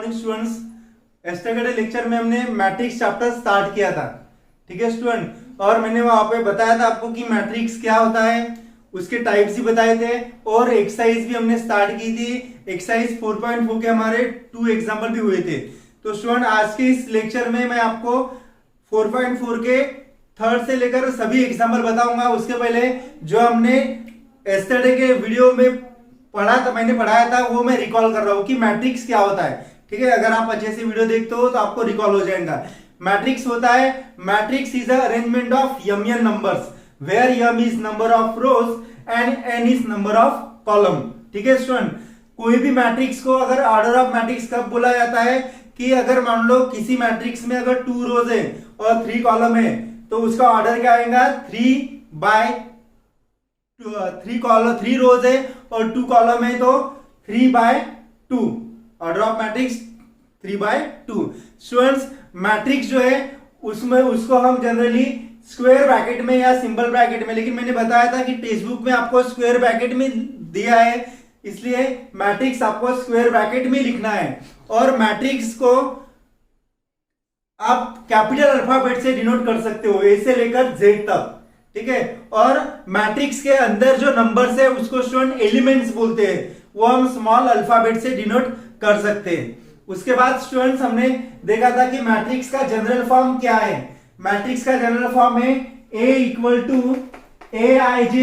Morning students. Yesterday lecture में हमने matrix chapter start किया था, ठीक है स्टूडेंट। और मैंने वहां पे बताया था आपको कि मैट्रिक्स क्या होता है, उसके टाइप्स ही बताए थे और एक्सरसाइज भी हमने स्टार्ट की थी। एक्सरसाइज 4.4 के हमारे 2 एग्जाम्पल भी हुए थे। तो स्टूडेंट आज के इस लेक्चर में मैं आपको 4.4 के थर्ड से लेकर सभी एग्जाम्पल बताऊंगा। उसके पहले जो हमने यस्टरडे के वीडियो में पढ़ा था, मैंने पढ़ाया था, वो मैं रिकॉल कर रहा हूँ कि मैट्रिक्स क्या होता है, ठीक है। अगर आप अच्छे से वीडियो देखते हो तो आपको रिकॉल हो जाएगा। मैट्रिक्स होता है, matrix is a arrangement of m n numbers where m is number of rows and n is number of column, ठीक है स्टूडेंट। कोई भी मैट्रिक्स को अगर ऑर्डर ऑफ मैट्रिक्स कब बोला जाता है कि अगर मान लो किसी मैट्रिक्स में अगर 2 रोज है और 3 कॉलम है तो उसका ऑर्डर क्या आएगा, 3 रोज है और 2 कॉलम है तो 3/2। Order of matrix 3/2। Students matrix जो है उसमें उसको हम जनरली स्क्वायर ब्रैकेट में या सिंपल ब्रैकेट में, लेकिन मैंने बताया था कि टेक्स्ट बुक में आपको स्क्वायर ब्रैकेट में दिया है, इसलिए मैट्रिक्स आपको स्क्वायर ब्रैकेट में लिखना है। और मैट्रिक्स को आप कैपिटल अल्फाबेट से डिनोट कर सकते हो, ए से लेकर जेड तक, ठीक है। और मैट्रिक्स के अंदर जो नंबर्स है उसको स्टूडेंट एलिमेंट्स बोलते हैं, वो हम स्मॉल अल्फाबेट से डिनोट कर सकते हैं। उसके बाद स्टूडेंट्स हमने देखा था कि मैट्रिक्स का जनरल फॉर्म क्या है। मैट्रिक्स का जनरल फॉर्म है A equal to Aij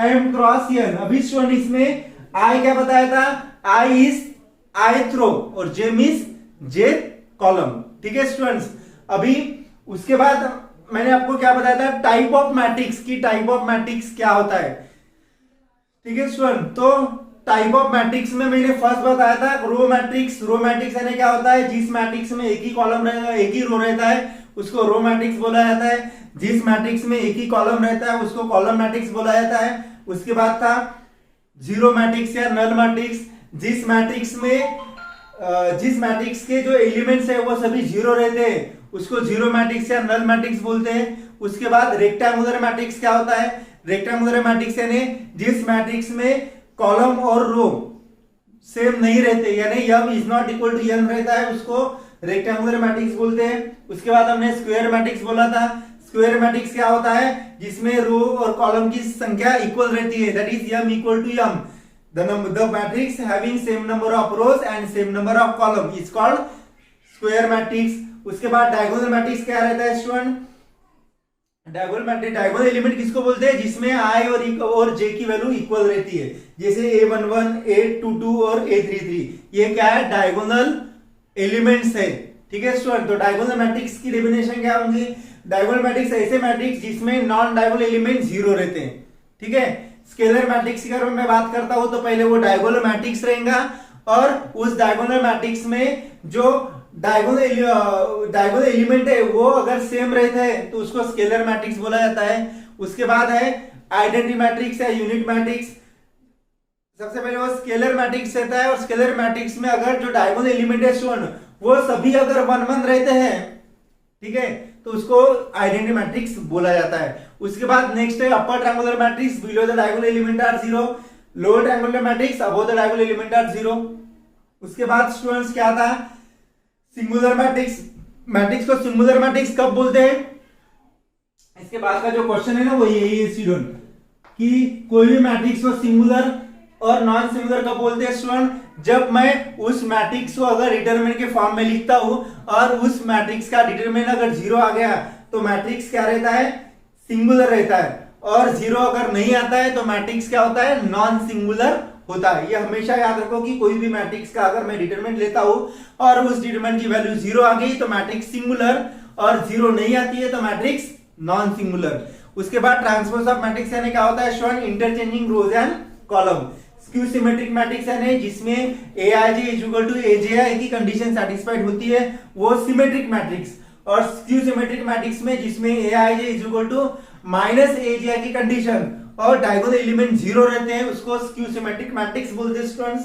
M cross N। अभी स्टूडेंट इसमें I क्या बताया था, I इज ith रो और J इज jth कॉलम, ठीक है स्टूडेंट्स। अभी उसके बाद मैंने आपको क्या बताया था, टाइप ऑफ मैट्रिक्स की, टाइप ऑफ मैट्रिक्स क्या होता है, ठीक है स्टूडेंट। तो टाइप ऑफ मैट्रिक्स में मैंने फर्स्ट बताया था रो मैट्रिक्स। रो मैट्रिक्स यानी क्या होता है, जिस मैट्रिक्स में एक ही कॉलम रहेगा, एक ही रो रहता है उसको रो मैट्रिक्स बोला जाता है। जिस मैट्रिक्स में एक ही कॉलम रहता है उसको कॉलम मैट्रिक्स बोला जाता है। उसके बाद था जीरो मैट्रिक्स या नल मैट्रिक्स, जिस मैट्रिक्स के जो एलिमेंट्स है वो सभी जीरो रहते हैं उसको जीरो मैट्रिक्स या नल मैट्रिक्स बोलते हैं। उसके बाद रेक्टेंगुलर मैट्रिक्स क्या होता है, रेक्टेंगुलर मैट्रिक्स यानी जिस मैट्रिक्स में कॉलम और रो सेम नहीं रहते, यानी m is not equal to n रहता है, उसको रेक्टेंगुलर मैट्रिक्स बोलते हैं। उसके बाद हमने स्क्वायर मैट्रिक्स बोला था। स्क्वायर मैट्रिक्स क्या होता है, जिसमें रो और कॉलम की संख्या इक्वल रहती है, that is M equal to M. The matrix having same number of rows and same number of column is called square matrix. उसके बाद डायगोनल मैट्रिक्स क्या रहता है स्टूडेंट, डायगोनल एलिमेंट किसको बोलते हैं, जिसमें I और J की वैल्यू इक्वल रहती है, जैसे A11, A22 और A33, ये क्या है, डायगोनल एलिमेंट्स है, ठीक है स्टूडेंट। तो डायगोनल मैट्रिक्स की डेफिनेशन क्या होंगी, डायगोनल मैट्रिक्स ऐसे मैट्रिक्स जिसमें नॉन डायगोनल एलिमेंट जीरो रहते हैं, ठीक है। स्केलर मैट्रिक्स की अगर मैं बात करता हूं तो पहले वो डायगोनल मैट्रिक्स रहेगा और उस डायगोनल मैट्रिक्स में जो डायगोनल एलिमेंट है वो अगर सेम रहता है तो उसको स्केलर मैट्रिक्स बोला जाता है। उसके बाद है आइडेंटिटी मैट्रिक्स या यूनिट मैट्रिक्स। सबसे पहले वो स्केलर मैट्रिक्स रहता है और स्केलर मैट्रिक्स में अगर जो डायगोनल एलिमेंट है स्टूडेंट वो सभी अगर 1 रहते हैं, ठीक है, तो उसको आइडेंटिटी मैट्रिक्स बोला जाता है। उसके बाद नेक्स्ट है upper triangular matrix, below the diagonal element are 0, lower triangular matrix, above the diagonal element are 0। उसके बाद स्टूडेंट्स क्या था, सिंगुलर मैट्रिक्स। मैट्रिक्स को सिंगुलर मैट्रिक्स कब बोलते हैं, इसके बाद का जो क्वेश्चन है ना वो यही है स्टूडेंट, कि कोई भी मैट्रिक्स को सिंगुलर और नॉन सिंगुलर कब बोलते हैं स्टूडेंट, जब मैं उस मैट्रिक्स को अगर डिटरमिनेंट के फॉर्म में लिखता हूं और उस मैट्रिक्स का डिटरमिनेंट अगर 0 आ गया तो मैट्रिक्स क्या रहता है, सिंगुलर रहता है, और 0 अगर नहीं आता है तो मैट्रिक्स क्या होता है, नॉन सिंगुलर होता है। ये हमेशा याद रखो कि कोई भी मैट्रिक्स का अगर मैं डिटरमिनेंट लेता हूं और उस डिटरमिनेंट की वैल्यू 0 आ गई तो मैट्रिक्स सिंगुलर, और 0 नहीं आती है तो मैट्रिक्स नॉन सिंगुलर। उसके बाद ट्रांसपोज ऑफ मैट्रिक्स यानी क्या होता है student, interchanging rows and column. Skew symmetric matrix है जिसमें Aij इक्वल टू Aj की कंडीशन सेटिस्फाइड होती है, वो सिमेट्रिक मैट्रिक्स। और स्क्यू सिमेट्रिक मैट्रिक्स में जिसमें Aij इक्वल टू -Aj की कंडीशन और डायगोनल एलिमेंट 0 रहते हैं उसको स्क्यू सिमेट्रिक मैट्रिक्स बोलते हैं स्टूडेंट्स,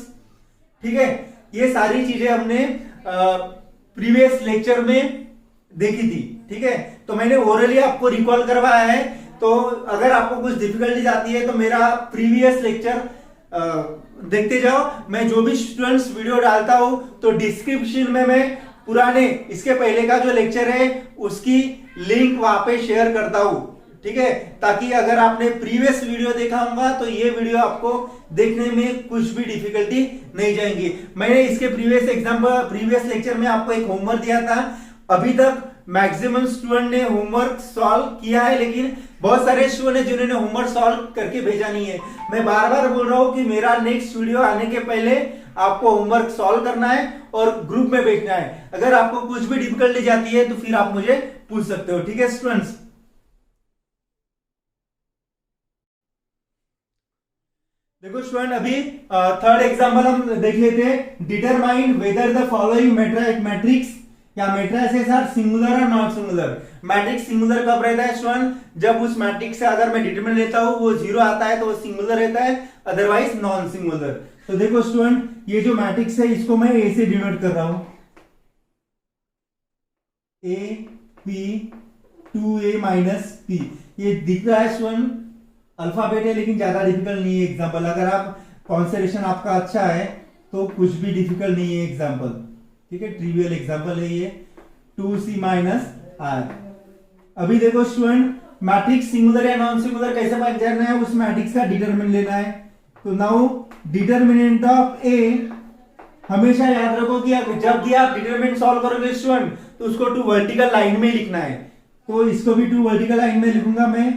ठीक है। ये सारी चीजें हमने प्रीवियस लेक्चर में देखी थी, ठीक है। तो मैंने ओरली आपको रिकॉल करवाया है, तो अगर आपको कुछ डिफिकल्टीज आती है तो मेरा प्रीवियस लेक्चर देखते जाओ। मैं जो भी स्टूडेंट्स वीडियो डालता हूं तो डिस्क्रिप्शन में मैं पुराने इसके पहले का जो लेक्चर है उसकी लिंक वहां पे शेयर करता हूं, ठीक है, ताकि अगर आपने प्रीवियस वीडियो देखा होगा तो ये वीडियो आपको देखने में कुछ भी डिफिकल्टी नहीं जाएंगी। मैंने इसके प्रीवियस लेक्चर में आपको एक होमवर्क दिया था। अभी तक मैक्सिमम स्टूडेंट ने होमवर्क सॉल्व किया है, लेकिन बहुत सारे स्टूडेंट हैं जिन्होंने होमवर्क सॉल्व करके भेजा नहीं है। मैं बार बार बोल रहा हूं कि मेरा नेक्स्ट वीडियो आने के पहले आपको होमवर्क सॉल्व करना है और ग्रुप में भेजना है। अगर आपको कुछ भी डिफिकल्टी जाती है तो फिर आप मुझे पूछ सकते हो, ठीक है स्टूडेंट्स। देखो स्टूडेंट, अभी थर्ड एग्जांपल हम देख लेते हैं। Determine whether the following matrix या मैट्रिसेस आर सिंगुलर और नॉन सिंगुलर। मैट्रिक्स सिंगुलर कब रहता है स्टूडेंट? जब उस मैट्रिक्स से अगर मैं डिटरमिनेंट लेता हूं वो 0 आता है तो वो सिंगुलर रहता है, अदरवाइज नॉन सिंगुलर। तो देखो स्टूडेंट, ये जो मैट्रिक्स है इसको मैं ए से डिनोट कर रहा हूं, ए पी 2a माइनस पी। ये दिख रहा है स्टूडेंट अल्फाबेट है, लेकिन ज्यादा डिफिकल्ट नहीं है एग्जाम्पल। अगर आप कॉन्सेंट्रेशन आपका अच्छा है तो कुछ भी डिफिकल्ट नहीं है एग्जाम्पल, ठीक है, ट्रिवियल एग्जाम्पल है ये, 2c माइनस आर। अभी देखो स्टूडेंट, मैट्रिक्स सिंगुलर या नॉन सिंगुलर कैसे पहचानना है? उस मैट्रिक्स का डिटरमिनेंट लेना है। तो नाउ डिटरमिनेंट ऑफ ए, हमेशा याद रखो कि जब भी आप डिटरमिनेंट सॉल्व करोगे स्टूडेंट तो उसको 2 वर्टिकल लाइन में लिखना है। तो इसको भी 2 वर्टिकल लाइन में लिखूंगा मैं,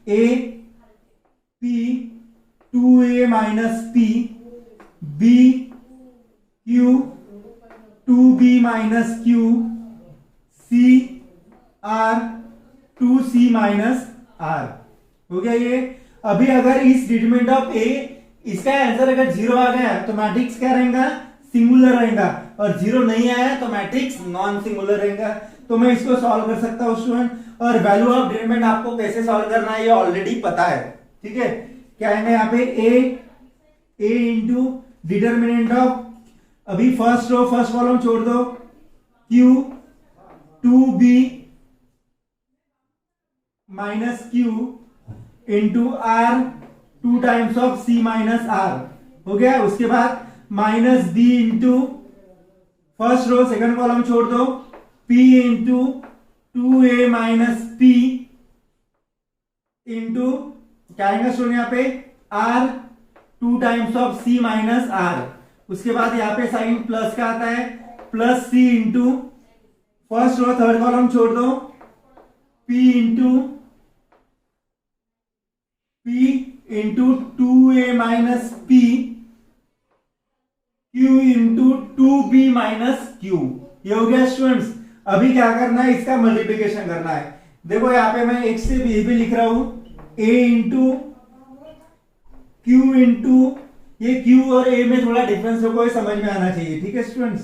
A P 2a minus P, B Q 2b minus Q, C R 2c minus R. हो गया ये। अभी अगर इस डिटरमिनेंट ऑफ ए, इसका आंसर अगर 0 आ गया तो मैट्रिक्स क्या रहेगा? सिंगुलर रहेगा, और 0 नहीं आया तो मैट्रिक्स नॉन सिंगुलर रहेगा। तो मैं इसको सॉल्व कर सकता हूं स्टूडेंट, और वैल्यू ऑफ डिटरमिनेंट आपको कैसे सॉल्व करना है ये ऑलरेडी पता है, ठीक है। क्या है यहाँ पे? ए इंटू डिटरमिनेंट ऑफ, अभी फर्स्ट रो फर्स्ट कॉलम छोड़ दो, Q 2b minus Q into R 2 times of c minus R. हो गया। उसके बाद minus B into first row second column छोड़ दो, p into 2a minus p into क्या आएगा स्टूडेंट यहाँ पे? r 2 times of c minus r। उसके बाद यहाँ पे साइन प्लस का आता है, plus c into first row third column छोड़ दो, p into 2a minus p, q into 2b minus q। ये हो गया स्टूडेंट्स। अभी क्या करना है? इसका मल्टीप्लीकेशन करना है। देखो यहाँ पे मैं एक से b भी लिख रहा हूं, a इंटू q इंटू, ये q और a में थोड़ा डिफरेंस को समझ में आना चाहिए, ठीक है students.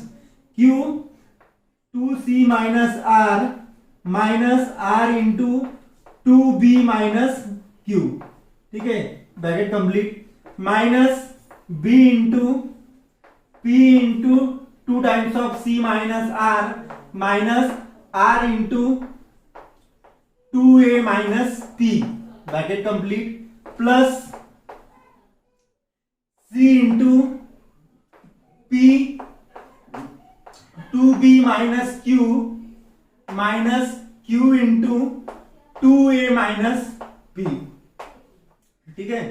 q 2c minus r into 2b minus q, ठीक है, bracket complete, minus b into p into 2 times of c minus r into 2a minus p, bracket complete, plus c into p 2b minus q into 2a minus p, ठीक है।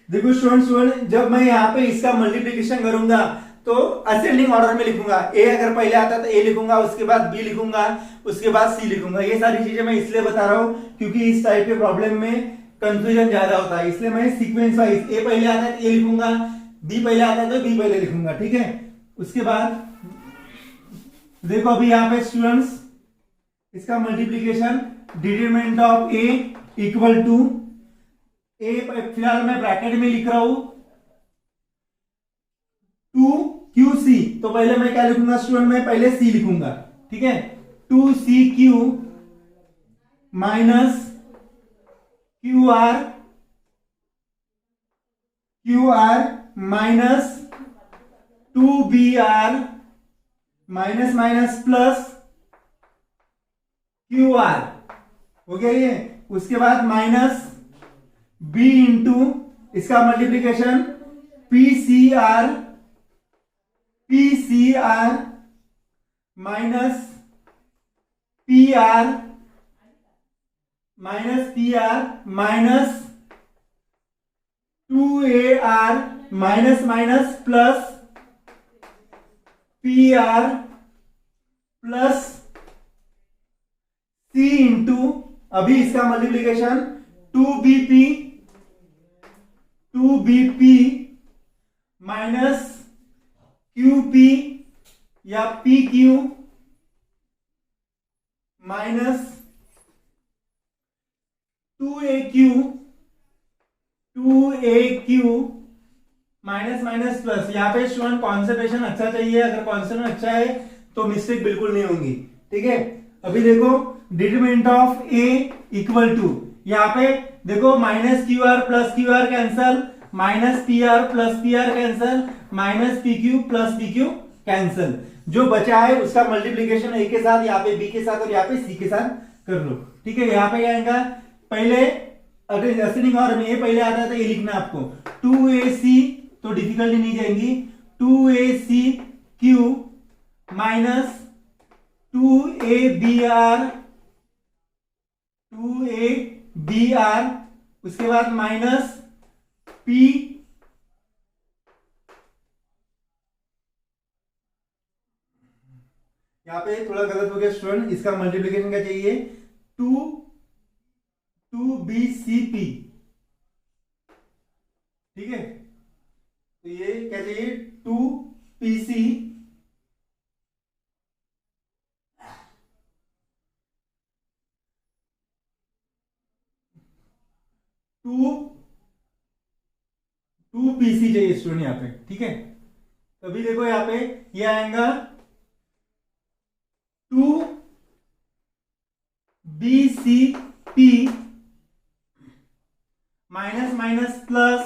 देखो student, जब मैं यहाँ पे इसका मल्टीप्लिकेशन करूंगा तो असेंडिंग ऑर्डर में लिखूंगा। ए अगर पहले आता है तो ए लिखूंगा, उसके बाद बी लिखूंगा, उसके बाद सी लिखूंगा। ये सारी चीजें मैं इसलिए बता रहा हूं क्योंकि इस टाइप के प्रॉब्लम में कंफ्यूजन ज्यादा होता है, इसलिए मैं सीक्वेंस वाइज ए पहले आता है तो ए लिखूंगा, बी पहले आता है तो बी पहले लिखूंगा, ठीक है। उसके बाद देखो अभी यहाँ पे स्टूडेंट्स इसका multiplication, determinant of A equal to, A फिलहाल मैं ब्रैकेट में लिख रहा हूं 2qc, तो पहले मैं क्या लिखूंगा स्टूडेंट? मैं पहले c लिखूंगा, ठीक है, 2cq minus qr minus 2br minus minus plus qr। हो गया ये। उसके बाद माइनस b इंटू इसका multiplication PCR minus PR minus 2AR minus minus plus PR plus C into, अभी इसका मल्टीप्लीकेशन 2BP माइनस QP या PQ minus 2AQ minus minus plus. यहाँ पे स्टूडेंट कॉन्सेंट्रेशन अच्छा चाहिए, अगर कॉन्सेंट्रेशन अच्छा है तो मिस्टेक बिल्कुल नहीं होंगी, ठीक है। अभी देखो determinant of A equal to, यहाँ पे देखो minus QR plus QR cancel, minus PR plus PR cancel, minus PQ plus PQ cancel. जो बचा है उसका मल्टीप्लीकेशन A के साथ, यहाँ पे B के साथ और यहाँ पे C के साथ कर लो, ठीक है। यहाँ पे क्या आएगा, पहले अगर असेंडिंग ऑर्डर में ये पहले आता है तो ये लिखना आपको 2AC, तो डिफिकल्टी नहीं जाएंगी, 2ACQ माइनस 2ABR उसके बाद माइनस P यहां पे थोड़ा गलत हो गया स्टूडेंट, इसका मल्टीप्लिकेशन क्या चाहिए, 2BCP, ठीक है। तो ये क्या चाहिए, 2PC 2PC चाहिए स्टूडेंट यहाँ पे, ठीक है। तभी देखो यहाँ पे ये आएगा 2BCP minus minus plus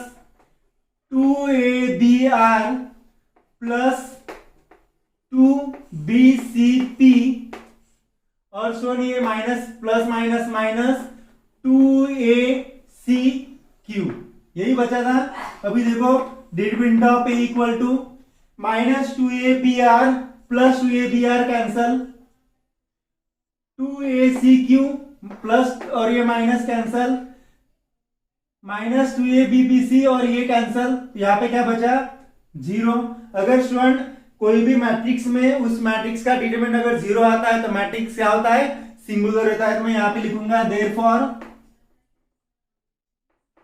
2ABR plus 2BCP और सुन ये minus plus minus minus 2ACQ, यही बचा था। अभी देखो determinant of A equal to minus 2ABR plus 2ABR cancel, 2ACQ plus और ये माइनस कैंसल, माइनस 2ABBC और ये कैंसल, यहाँ पे क्या बचा, 0। अगर स्टूडेंट कोई भी मैट्रिक्स में उस मैट्रिक्स का डिटरमिनेंट अगर 0 आता है तो मैट्रिक्स क्या होता है, सिंगुलर रहता है। तो मैं यहाँ पे लिखूंगा therefore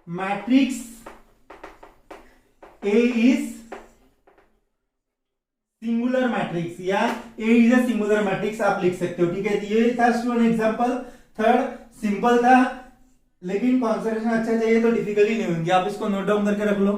matrix A is singular matrix या A is a singular matrix आप लिख सकते हो, ठीक है। ये था स्टूडेंट एग्जांपल थर्ड, सिंपल था लेकिन कॉन्सेंट्रेशन अच्छा चाहिए तो डिफिकल्टी नहीं होगी, आप इसको नोट डाउन करके रख लो।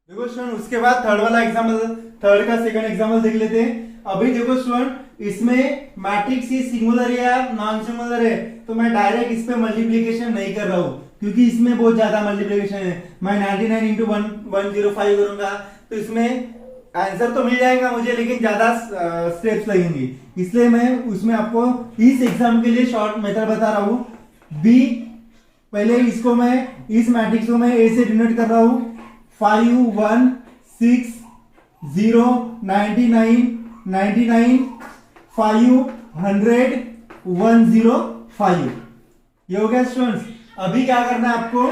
देखो स्टूडेंट उसके बाद थर्ड वाला एग्जांपल, थर्ड का सेकंड एग्जांपल देख लेते हैं। अभी देखो स्टूडेंट इसमें मैट्रिक्स ही सिंगुलर या नॉन सिंगुलर है, तो मैं डायरेक्ट इस पे मल्टीप्लीकेशन नहीं कर रहा हूं क्योंकि इसमें बहुत ज्यादा मल्टीप्लीकेशन है। मैं 99 इंटू 105 करूंगा तो इसमें आंसर तो मिल जाएगा मुझे लेकिन ज्यादा स्टेप्स लगेंगे, इसलिए मैं उसमें आपको इस एग्जाम के लिए शॉर्ट मेथड बता रहा हूं। बी पहले इसको मैं इस मैट्रिक्स को मैं ए से डिनोट कर रहा हूं, 5 1 6 0 99 99 5 100 105, ये हो गया स्टूडेंट्स। अभी क्या करना है आपको,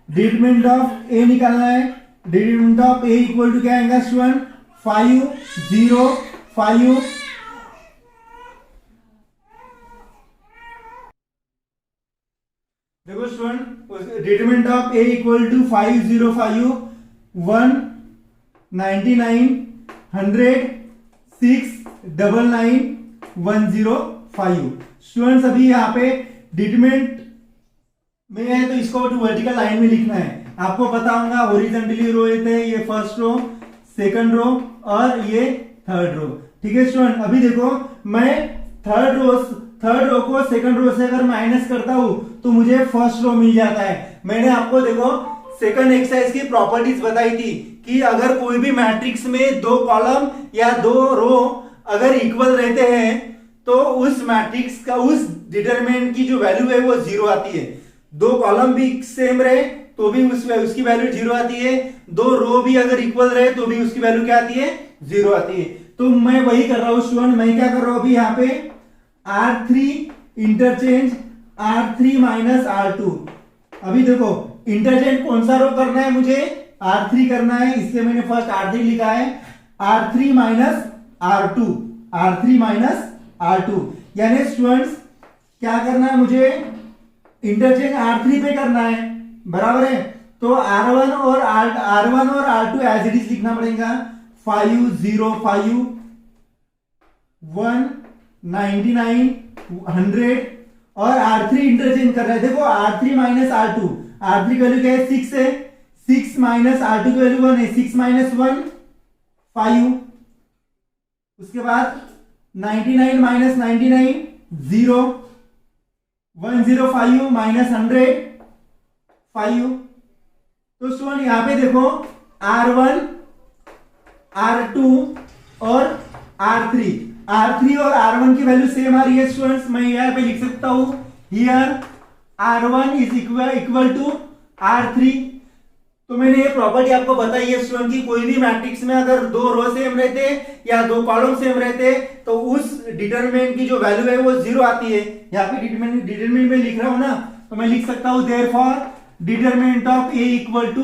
डिटरमिनेंट ऑफ ए निकालना है। Determinant of A equal to क्या आएगा स्टूडेंट, 5 0 5 देखो student determinant of A equal to 5 0 5 1 99 100 6 99 105। Students अभी यहाँ पे डिटरमिनेंट में है तो इसको वर्टिकल लाइन में लिखना है। आपको पता होगा हॉरिजॉन्टली रो थे, ये फर्स्ट रो, सेकंड रो और ये थर्ड रो, ठीक है स्टूडेंट। अभी देखो मैं थर्ड रो को सेकंड रो से अगर माइनस करता हूं तो मुझे फर्स्ट रो मिल जाता है। मैंने आपको देखो सेकंड एक्सरसाइज की प्रॉपर्टीज बताई थी कि अगर कोई भी मैट्रिक्स में दो कॉलम या दो रो अगर इक्वल रहते हैं तो उस मैट्रिक्स का उस डिटरमिनेंट की जो वैल्यू है वो 0 आती है। दो कॉलम भी सेम रहे तो भी उसकी वैल्यू 0 आती है। दो रो भी अगर इक्वल रहे तो भी उसकी वैल्यू क्या आती है, 0 आती है। तो मैं वही कर रहा हूं स्टूडेंट, मैं क्या कर रहा हूं अभी यहाँ पे R3 interchange R3 minus R2। अभी देखो इंटरचेंज कौन सा रो करना है, मुझे R3 करना है, इसलिए मैंने फर्स्ट R3 लिखा है। R3 minus R2, R3 minus R2, यानी स्टूडेंट्स क्या करना है, मुझे इंटरचेंज R3 पे करना है, बराबर है। तो R1 और R2 एज इट इज लिखना पड़ेगा। 5 0 5 1 99 100 और R3 इंटरचेंज कर रहे हैं। देखो R3 माइनस R2, R3 की वैल्यू क्या है 6 है, 6 माइनस R2 की वैल्यू 1 है, 6 माइनस 1 5। उसके बाद 99 माइनस 99 0, 105 माइनस 100 5। तो स्टूडेंट यहां पे देखो R1 R2 और R3 और R1 की वैल्यू सेम आ रही है स्टूडेंट्स। मैं यहां पे लिख सकता हूं here R1 is equal to R3। तो मैंने ये प्रॉपर्टी आपको बताई है स्टूडेंट की कोई भी मैट्रिक्स में अगर दो रो सेम रहते या दो कॉलम सेम रहते तो उस डिटरमिनेंट की जो वैल्यू है वो 0 आती है। यहाँ पे डिटरमिनेंट में लिख रहा हूं ना, तो मैं लिख सकता हूं therefore determinant of A equal to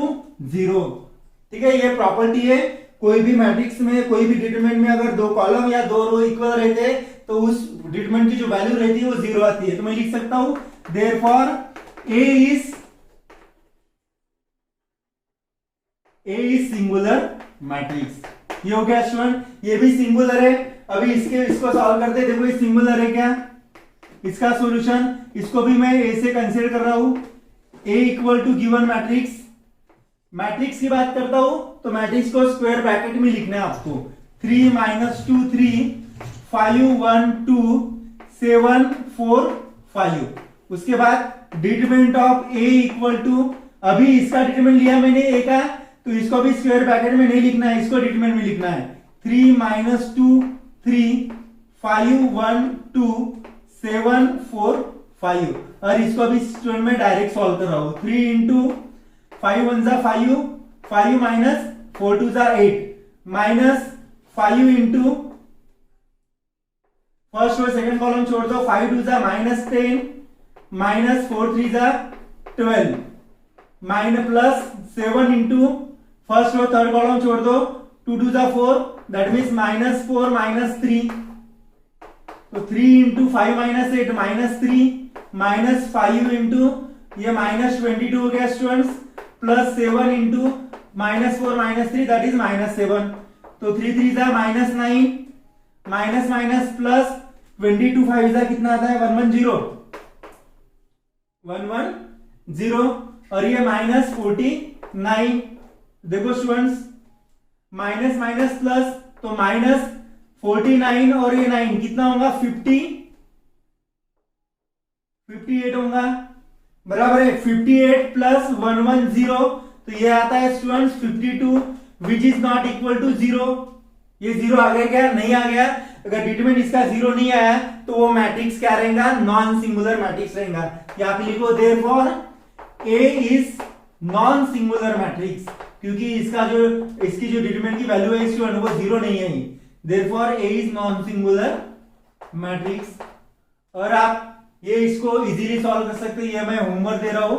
0। ठीक है, ये प्रॉपर्टी है। कोई भी मैट्रिक्स में कोई भी डिटरमिनेंट में अगर दो कॉलम या दो रो इक्वल रहते तो उस डिटरमिनेंट की जो वैल्यू रहती है वो 0 आती है। तो मैं लिख सकता हूं therefore A is singular matrix. ये हो गया स्टूडेंट, ये भी सिंगुलर है। अभी इसको सॉल्व करते हैं। देखो ये सिंगुलर है क्या, इसका सॉल्यूशन, इसको भी मैं A से कंसीडर कर रहा हूं। A equal to given matrix, matrix की बात करता हूं तो मैट्रिक्स को स्क्वायर ब्रैकेट में लिखना है आपको। 3 माइनस 2 3 5 1 2 7 4 5। उसके बाद determinant of A equal to, अभी इसका डिटरमिनेंट लिया मैंने A का, तो इसको भी स्क्वायर ब्रैकेट में नहीं लिखना है, इसको डिटरमिनेंट में लिखना है। 3 माइनस 2 3 5 1 2 7 4 5। और इसको भी स्टूडेंट में डायरेक्ट सॉल्व कर रहा हूं। 3 इंटू 5 1 जा 5 5 माइनस 4 2 जा 8 माइनस 5 इंटू फर्स्ट और सेकंड कॉलम छोड़ दो, 5 2 जा माइनस 10 माइनस 4 3 जा 12 माइनस प्लस 7 इंटू फर्स्ट और थर्ड कॉलम छोड़ दो, 2 2 जा 4 दैट मीन्स माइनस 4 माइनस 3। तो 3 into 5 minus 8 minus 3 minus 5 into ये माइनस 22 हो गया students, plus 7 into minus 4 minus 3 that is minus 7। तो 3 3 जा माइनस 9 माइनस माइनस प्लस 22 5 जा कितना आता है 110 110 और ये माइनस 49। देखो स्टूडेंट्स माइनस माइनस प्लस, तो माइनस 49 और ये 9 कितना होगा 58 होगा, बराबर है। 58 प्लस 110 तो ये आता है students 52 which is not equal to 0। ये 0 आ गया क्या, नहीं आ गया। अगर डिटरमिनेंट इसका 0 नहीं आया तो वो मैट्रिक्स क्या रहेगा, नॉन सिंगुलर मैट्रिक्स रहेगा। यहाँ पे लिखो therefore A is non singular matrix, क्योंकि इसकी जो डिटरमिनेंट की वैल्यू है स्टूडेंट वो 0 नहीं है। Therefore A is non singular matrix. और आप ये इसको इजीली सॉल्व कर सकते हैं, ये मैं होमवर्क दे रहा हूं,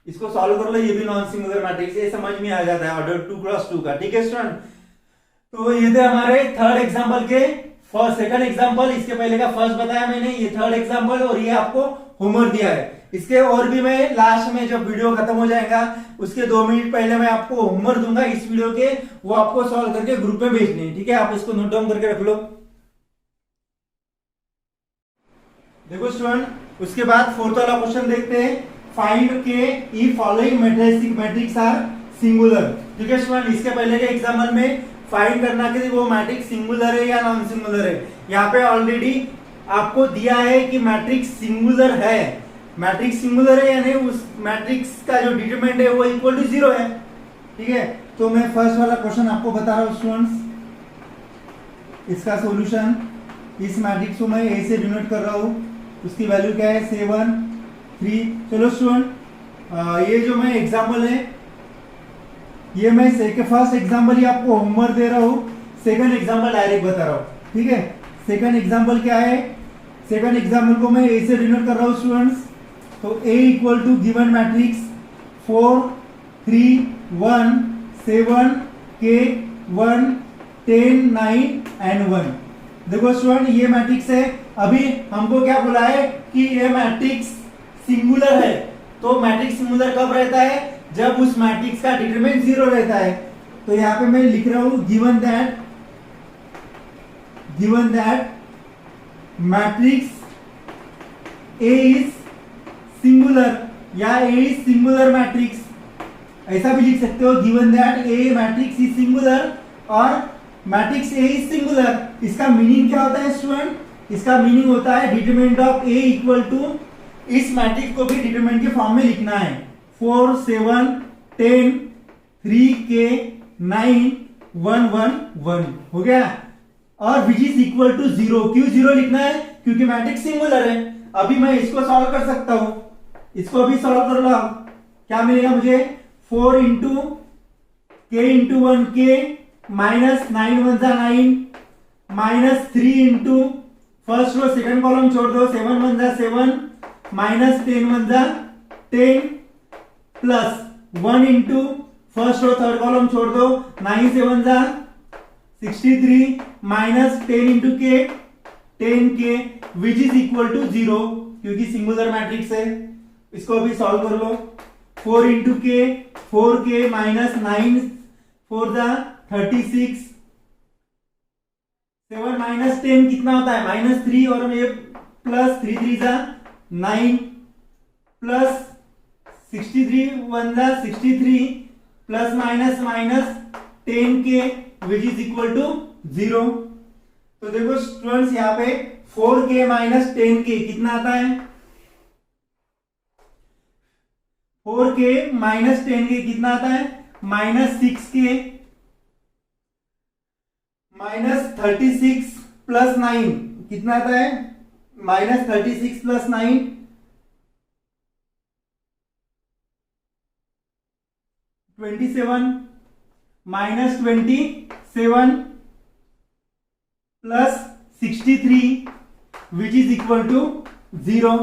इसको सॉल्व कर लो। ये भी नॉन सिंगुलर मैट्रिक्स, ये समझ में आ जाता है ऑर्डर 2x2 का। ठीक है स्टूडेंट, तो ये थे हमारे थर्ड एग्जांपल के फर्स्ट सेकंड एग्जांपल। इसके पहले का फर्स्ट बताया मैंने, ये थर्ड एग्जांपल, और ये आपको होमवर्क दिया है। इसके और भी मैं लास्ट में जब वीडियो खत्म हो जाएगा उसके 2 मिनट पहले मैं आपको होमवर्क दूंगा इस वीडियो के, वो आपको सॉल्व करके ग्रुप में भेजने। ठीक है, आप इसको नोट डाउन करके रख लो। देखो स्टूडेंट, उसके बाद फोर्थ वाला क्वेश्चन देखते हैं। Find K if following matrix are singular. ठीक है स्टूडेंट, इसके पहले के एग्जाम्पल में फाइंड करना कि वो मैट्रिक्स सिंगुलर है या नॉन सिंगुलर है। यहाँ पे ऑलरेडी आपको दिया है कि मैट्रिक्स सिंगुलर है। मैट्रिक्स सिंगुलर है यानी उस मैट्रिक्स का जो डिटरमिनेंट है वो इक्वल टू 0 है। ठीक है, तो मैं फर्स्ट वाला क्वेश्चन आपको बता रहा हूं स्टूडेंट्स, इसका सॉल्यूशन। इस मैट्रिक्स को मैं A से डिनोट कर रहा हूं, उसकी वैल्यू क्या है 7 3। चलो स्टूडेंट ये जो मैं एग्जाम्पल है, ये मैं फर्स्ट एग्जाम्पल ही आपको होमवर्क दे रहा हूँ, सेकंड एग्जाम्पल डायरेक्ट बता रहा हूँ, ठीक है। सेकंड एग्जाम्पल क्या है, सेकंड एग्जाम्पल को मैं ए से डिनोट कर रहा हूँ स्टूडेंट्स। तो A equal to given matrix 4 3 1 7 K 1 10 9 and 1। देखो स्टूडेंट ये मैट्रिक्स है, अभी हमको क्या बोला है कि ये मैट्रिक्स सिंगुलर है। तो मैट्रिक्स सिंगुलर कब रहता है, जब उस मैट्रिक्स का डिटरमिनेंट 0 रहता है। तो यहां पे मैं लिख रहा हूं given that matrix A is singular या ए इज सिंगुलर मैट्रिक्स, ऐसा भी लिख सकते हो, given that A matrix is singular और मैट्रिक्स ए इज सिंगुलर। इसका मीनिंग क्या होता है स्टूडेंट, इसका मीनिंग होता है determinant of A equal to, इस मैट्रिक्स को भी डिटरमिनेंट के फॉर्म में लिखना है 4 7 10 3K 9 1 1 1 हो गया। और विच इज इक्वल टू 0, क्यों 0 लिखना है, क्योंकि मैट्रिक्स सिंगुलर है। अभी मैं इसको सॉल्व कर सकता हूं, इसको अभी सॉल्व कर लो, क्या मिलेगा मुझे 4 into K into 1K minus 9 1 9 minus 3 into first row second column छोड़ दो 7 1 7 minus 10 1 10 plus 1 into first row third column छोड़ दो 9 7 63 minus 10 into K 10K which is equal to 0, क्योंकि सिंगुलर मैट्रिक्स है। इसको अभी सॉल्व कर लो, 4 into K 4K minus 9 4 36 7 minus 10 कितना होता है -3 और ये plus 3 3 9 plus 63 1 63 plus minus minus 10K which is equal to 0। तो देखो स्टूडेंट्स यहाँ पे 4K माइनस 10K कितना आता है, 4K माइनस 10K कितना आता है माइनस 6K माइनस 36 प्लस 9 कितना आता है minus 36 plus 9 27 minus 27 plus 63 which is equal to 0।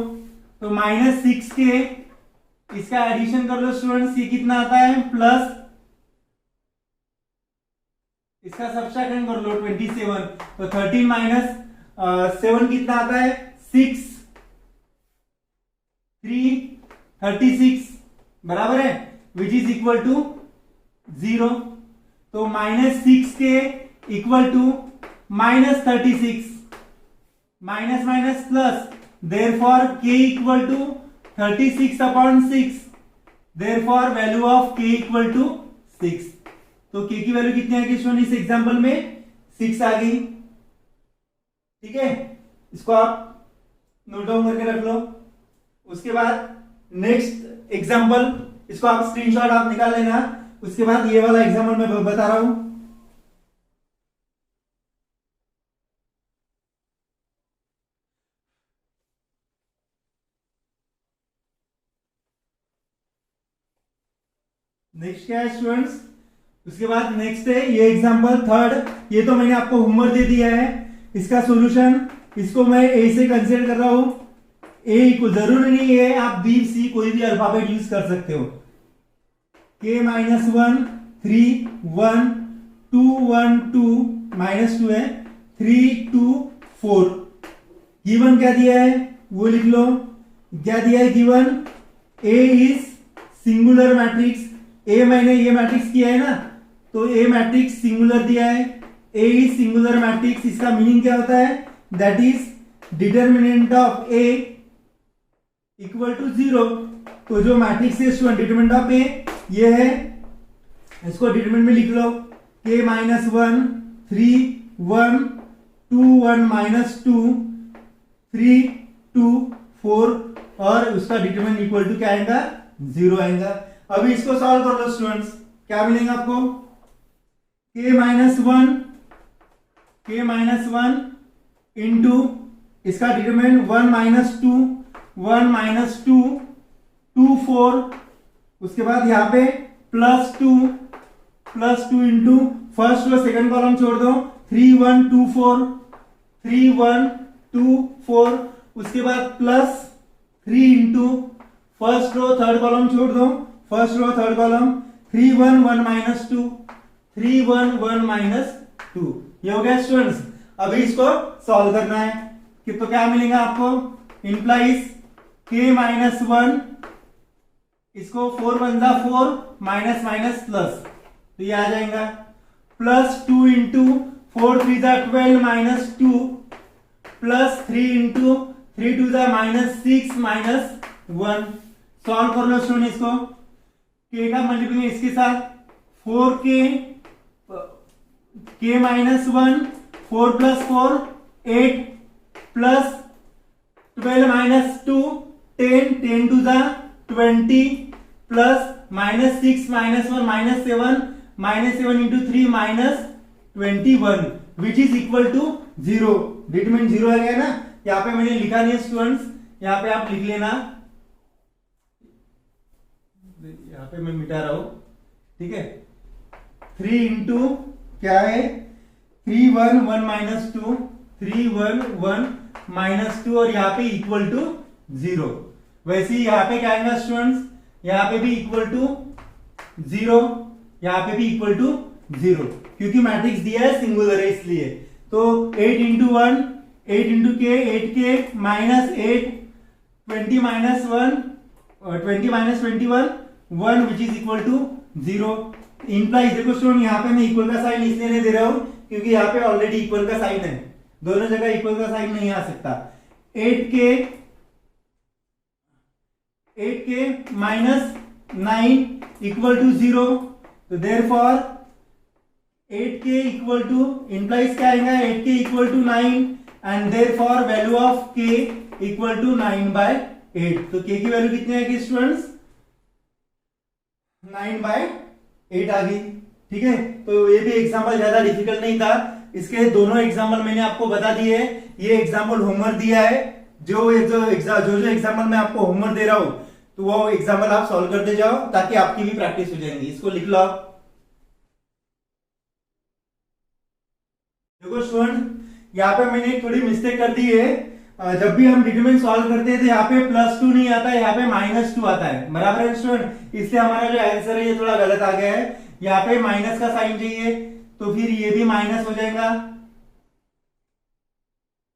तो माइनस 6K इसका एडिशन कर लो स्टूडेंट्स, ये कितना आता है प्लस, इसका सब्ट्रैक्शन कर लो 27, तो 13 माइनस 7 कितना आता है 6 3 36 बराबर है विच इज इक्वल टू 0। तो minus 6K equal to minus 36 minus minus plus, therefore K equal to 36 upon 6, therefore value of K equal to 6। तो K की वैल्यू कितनी आएगी स्टूडेंट इस एग्जांपल में 6 आ गई, ठीक है। इसको आप नोट डाउन करके रख लो। उसके बाद नेक्स्ट एग्जांपल, इसको आप स्क्रीनशॉट आप निकाल लेना। उसके बाद ये वाला एग्जांपल मैं बता रहा हूं, नेक्स्ट क्या है स्टूडेंट्स, उसके बाद नेक्स्ट है ये एग्जांपल थर्ड। ये तो मैंने आपको होमवर्क दे दिया है, इसका सॉल्यूशन इसको मैं ए से कंसीडर कर रहा हूं। ए को जरूरी नहीं है, आप बी सी कोई भी अल्फाबेट यूज कर सकते हो। K माइनस 1 3 1 2 1 2 माइनस 2 है 3 2 4। गिवन क्या दिया है वो लिख लो, क्या दिया है given, A is singular matrix. A मैंने ये मैट्रिक्स किया है ना, तो ए मैट्रिक्स सिंगुलर दिया है, ए इज सिंगुलर मैट्रिक्स। इसका मीनिंग क्या होता है, that is determinant of A equal to 0। तो जो मैट्रिक्स है स्टूडेंट डिटरमिनेंट ऑफ ए ये है, इसको डिटरमिनेंट में लिख लो, K माइनस 1 3 1 2 1 माइनस 2 3 2 4 और उसका डिटरमिनेंट इक्वल टू क्या आएगा 0 आएगा। अभी इसको सॉल्व कर लो स्टूडेंट्स, क्या मिलेगा आपको, K माइनस 1 इंटू इसका डिटरमिनेंट 1 माइनस 2 1 माइनस 2 2 4 उसके बाद यहाँ पे +2 into first row second column छोड़ दो, 3 1 2 4, 3 1 2 4, उसके बाद +3 into first row third column छोड़ दो, फर्स्ट रो थर्ड कॉलम 3 1 1 -2, 3 1 1 -2। ये हो गया स्टूडेंट्स। अभी इसको सॉल्व करना है कि तो क्या मिलेगा आपको, इंप्लाइज k-1, इसको 4 1 4 माइनस माइनस प्लस, तो ये आ जाएगा +2 इंटू 4 3 12 -2 +3 इंटू 3 2 -6 -1। सॉल्व कर लो स्टूडेंट इसको, k का मल्टीप्लिकेशन इसके साथ 4k k-1 4 + 4 8 +12 -2 10 10 to the 20 plus -6 -1 -7 into 3 -21 which is equal to 0। Determinant 0 आ गया ना। यहाँ पे मैंने लिखा नहीं है स्टूडेंट्स, यहाँ पे आप लिख लेना, यहाँ पे मैं मिटा रहा हूं, ठीक है। 3 इंटू क्या है 3 1 1 -2 3 1 1 -2 और यहाँ पे इक्वल टू 0। वैसे ही यहाँ पे क्या आएगा स्टूडेंट्स, यहाँ पे भी इक्वल टू 0, यहाँ पे भी इक्वल टू 0, क्योंकि मैट्रिक्स दिया है सिंगुलर है इसलिए। तो 8 इंटू 1 8 इंटू के 8k -8 20 -1 20 -21 1 which is equal to 0। Implies देखो स्टूडेंट, यहाँ पे मैं इक्वल का साइन इसलिए नहीं दे रहा हूं क्योंकि यहाँ पे ऑलरेडी इक्वल का साइन है, दोनों जगह इक्वल का साइन नहीं आ सकता। 8k -9 इक्वल टू 0, तो therefore 8k equal two implies क्या आएगा 8k equal to 9 and therefore value of k equal to 9/8। तो k की वैल्यू कितनी आएगी स्टूडेंट्स 9/8 आ गई, ठीक है। तो ये भी एग्जांपल ज्यादा डिफिकल्ट नहीं था, इसके दोनों एग्जांपल मैंने आपको बता दिए। ये एग्जांपल होमवर्क दिया है, जो एग्जांपल मैं आपको होमवर्क दे रहा हूं तो वो एग्जांपल आप सॉल्व करते जाओ ताकि आपकी भी प्रैक्टिस हो जाएगी। इसको लिख लो आप। देखो स्टूडेंट, यहाँ पे मैंने थोड़ी मिस्टेक कर दी है। जब भी हम डिटरमिनेंट सॉल्व करते हैं तो यहाँ पे +2 नहीं आता है, यहाँ पे -2 आता है, बराबर है स्टूडेंट। इसलिए हमारा जो आंसर है ये थोड़ा गलत आ गया है। यहाँ पे माइनस का साइन चाहिए तो फिर ये भी माइनस हो जाएगा,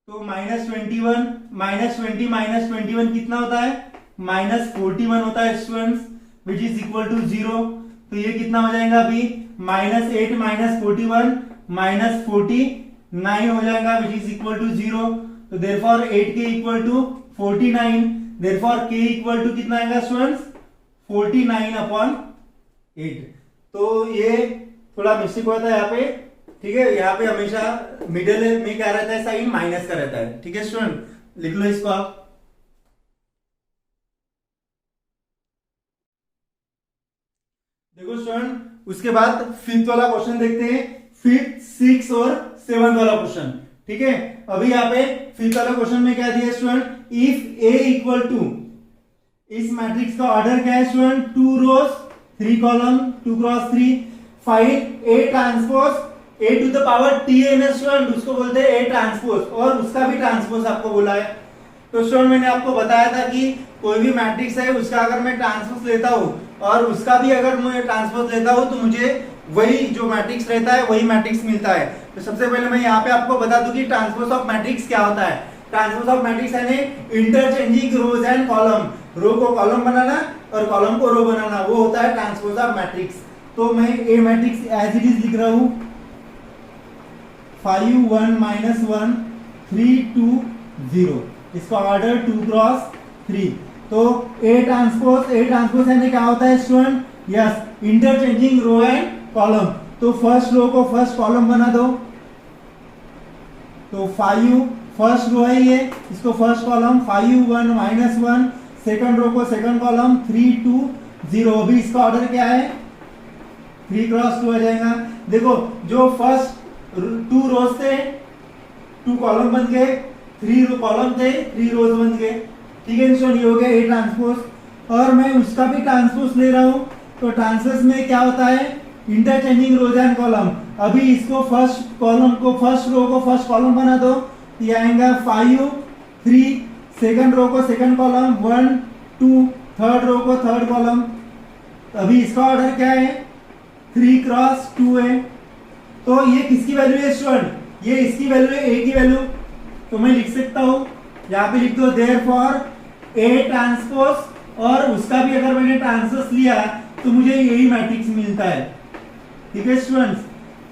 तो -21 -21 कितना होता है -41 होता है students, which is equal to 0। तो ये कितना हो जाएगा अभी -8 -41 -49 हो जाएगा, विच इज इक्वल टू 0। तो therefore 8k equal to 49, therefore k equal to कितना आएगा स्टूडेंट्स 49/8। तो ये थोड़ा मिस्टेक हुआ था यहाँ पे, ठीक है। यहाँ पे हमेशा मिडिल में क्या रहता है साइन माइनस का रहता है, ठीक है स्टूडेंट। लिख लो इसको आप। देखो स्टूडेंट, उसके बाद 5th वाला क्वेश्चन देखते हैं, 5th 6 और 7th वाला क्वेश्चन, ठीक है। अभी यहाँ पे 5th वाला क्वेश्चन में क्या दिया student, if A equal to, इस मैट्रिक्स का ऑर्डर क्या है student 2 rows 3 column 2 cross 3, find A transpose A to the power T है ना स्टूडेंट, उसको बोलते हैं A ट्रांसपोज, और उसका भी ट्रांसपोज आपको बोला है। तो स्टूडेंट मैंने आपको बताया था कि कोई भी मैट्रिक्स है उसका अगर मैं ट्रांसपोज लेता हूं और उसका भी अगर मैं ट्रांसपोज लेता हूं तो मुझे वही जो मैट्रिक्स रहता है वही मैट्रिक्स मिलता है। तो सबसे पहले मैं यहाँ पे आपको बता दूं कि ट्रांसपोज ऑफ मैट्रिक्स क्या होता है। ट्रांसपोज ऑफ मैट्रिक्स यानी इंटरचेंजिंग रोज एंड कॉलम, रो को कॉलम बनाना और कॉलम को रो बनाना, वो होता है ट्रांसपोज ऑफ मैट्रिक्स। तो मैं ए मैट्रिक्स एज इट इज लिख रहा हूं 5 1 -1 3 2 0, इसका ऑर्डर 2 क्रॉस 3। तो ए ट्रांसपोज यानी क्या होता है student, yes interchanging row and column. तो फर्स्ट रो को फर्स्ट कॉलम बना दो, तो 5 फर्स्ट रो है ये, इसको फर्स्ट कॉलम 5 1 -1, सेकंड रो को सेकंड कॉलम 3 2 0। अभी इसका ऑर्डर क्या है 3 क्रॉस 2 आ जाएगा। देखो जो फर्स्ट 2 रोज थे 2 कॉलम बन गए, 3 कॉलम थे 3 रोज बन गए, ठीक है स्टूडेंट। ये हो गया ए ट्रांसपोज। और मैं उसका भी ट्रांसपोज ले रहा हूं, तो ट्रांसपोज में क्या होता है, इंटरचेंजिंग रोज एंड कॉलम। अभी इसको फर्स्ट कॉलम को फर्स्ट रो को फर्स्ट कॉलम बना दो, ये आएगा 5 3, सेकंड रो को सेकंड कॉलम 1 2, थर्ड रो को थर्ड कॉलम। अभी इसका ऑर्डर क्या है, 3 क्रॉस 2 है। तो ये किसकी वैल्यू है स्टूडेंट, ये इसकी वैल्यू है, ए की वैल्यू। तो मैं लिख सकता हूं, यहाँ पे लिख दो देयरफॉर ए ट्रांसपोज, और उसका भी अगर मैंने ट्रांसपोज लिया तो मुझे यही मैट्रिक्स मिलता है। ठीक है स्टूडेंट्स,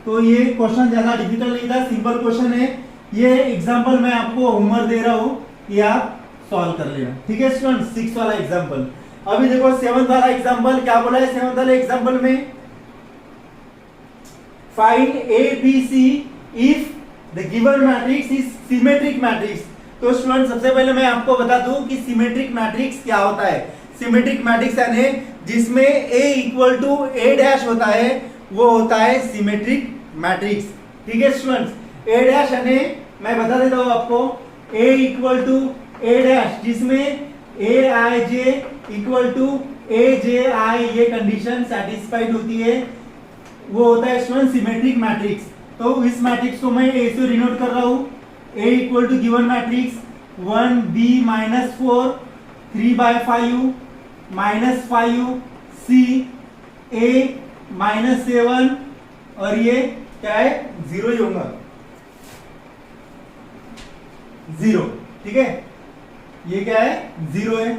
तो ये क्वेश्चन ज्यादा डिफिकल्ट नहीं था, सिंपल क्वेश्चन है। ये एग्जांपल मैं आपको होमवर्क दे रहा हूं, ये आप सॉल्व कर लेना। ठीक है स्टूडेंट्स, 6 वाला एग्जांपल। अभी देखो 7th वाला एग्जांपल क्या बोला है। 7th वाले एग्जांपल में find A B C if the given matrix is symmetric matrix. तो स्टूडेंट सबसे पहले मैं आपको बता दूं कि सिमेट्रिक मैट्रिक्स क्या होता है। सिमेट्रिक मैट्रिक्स यानी जिसमें a equal to a dash होता है वो होता है सिमेट्रिक मैट्रिक्स। ठीक है स्टूडेंट्स, a डैश यानी मैं बता देता हूं आपको, a equal to a dash जिसमें a i j equal to a j i ये कंडीशन सेटिस्फाइड होती है, वो होता है स्टूडेंट सिमेट्रिक मैट्रिक्स। तो इस मैट्रिक्स को मैं a से डिनोट कर रहा हूं, a equal to given matrix 1 b minus 4 3/5 minus 5 c a minus 7, और ये क्या है, 0 ही होगा, 0। ठीक है, ये क्या है, 0 है।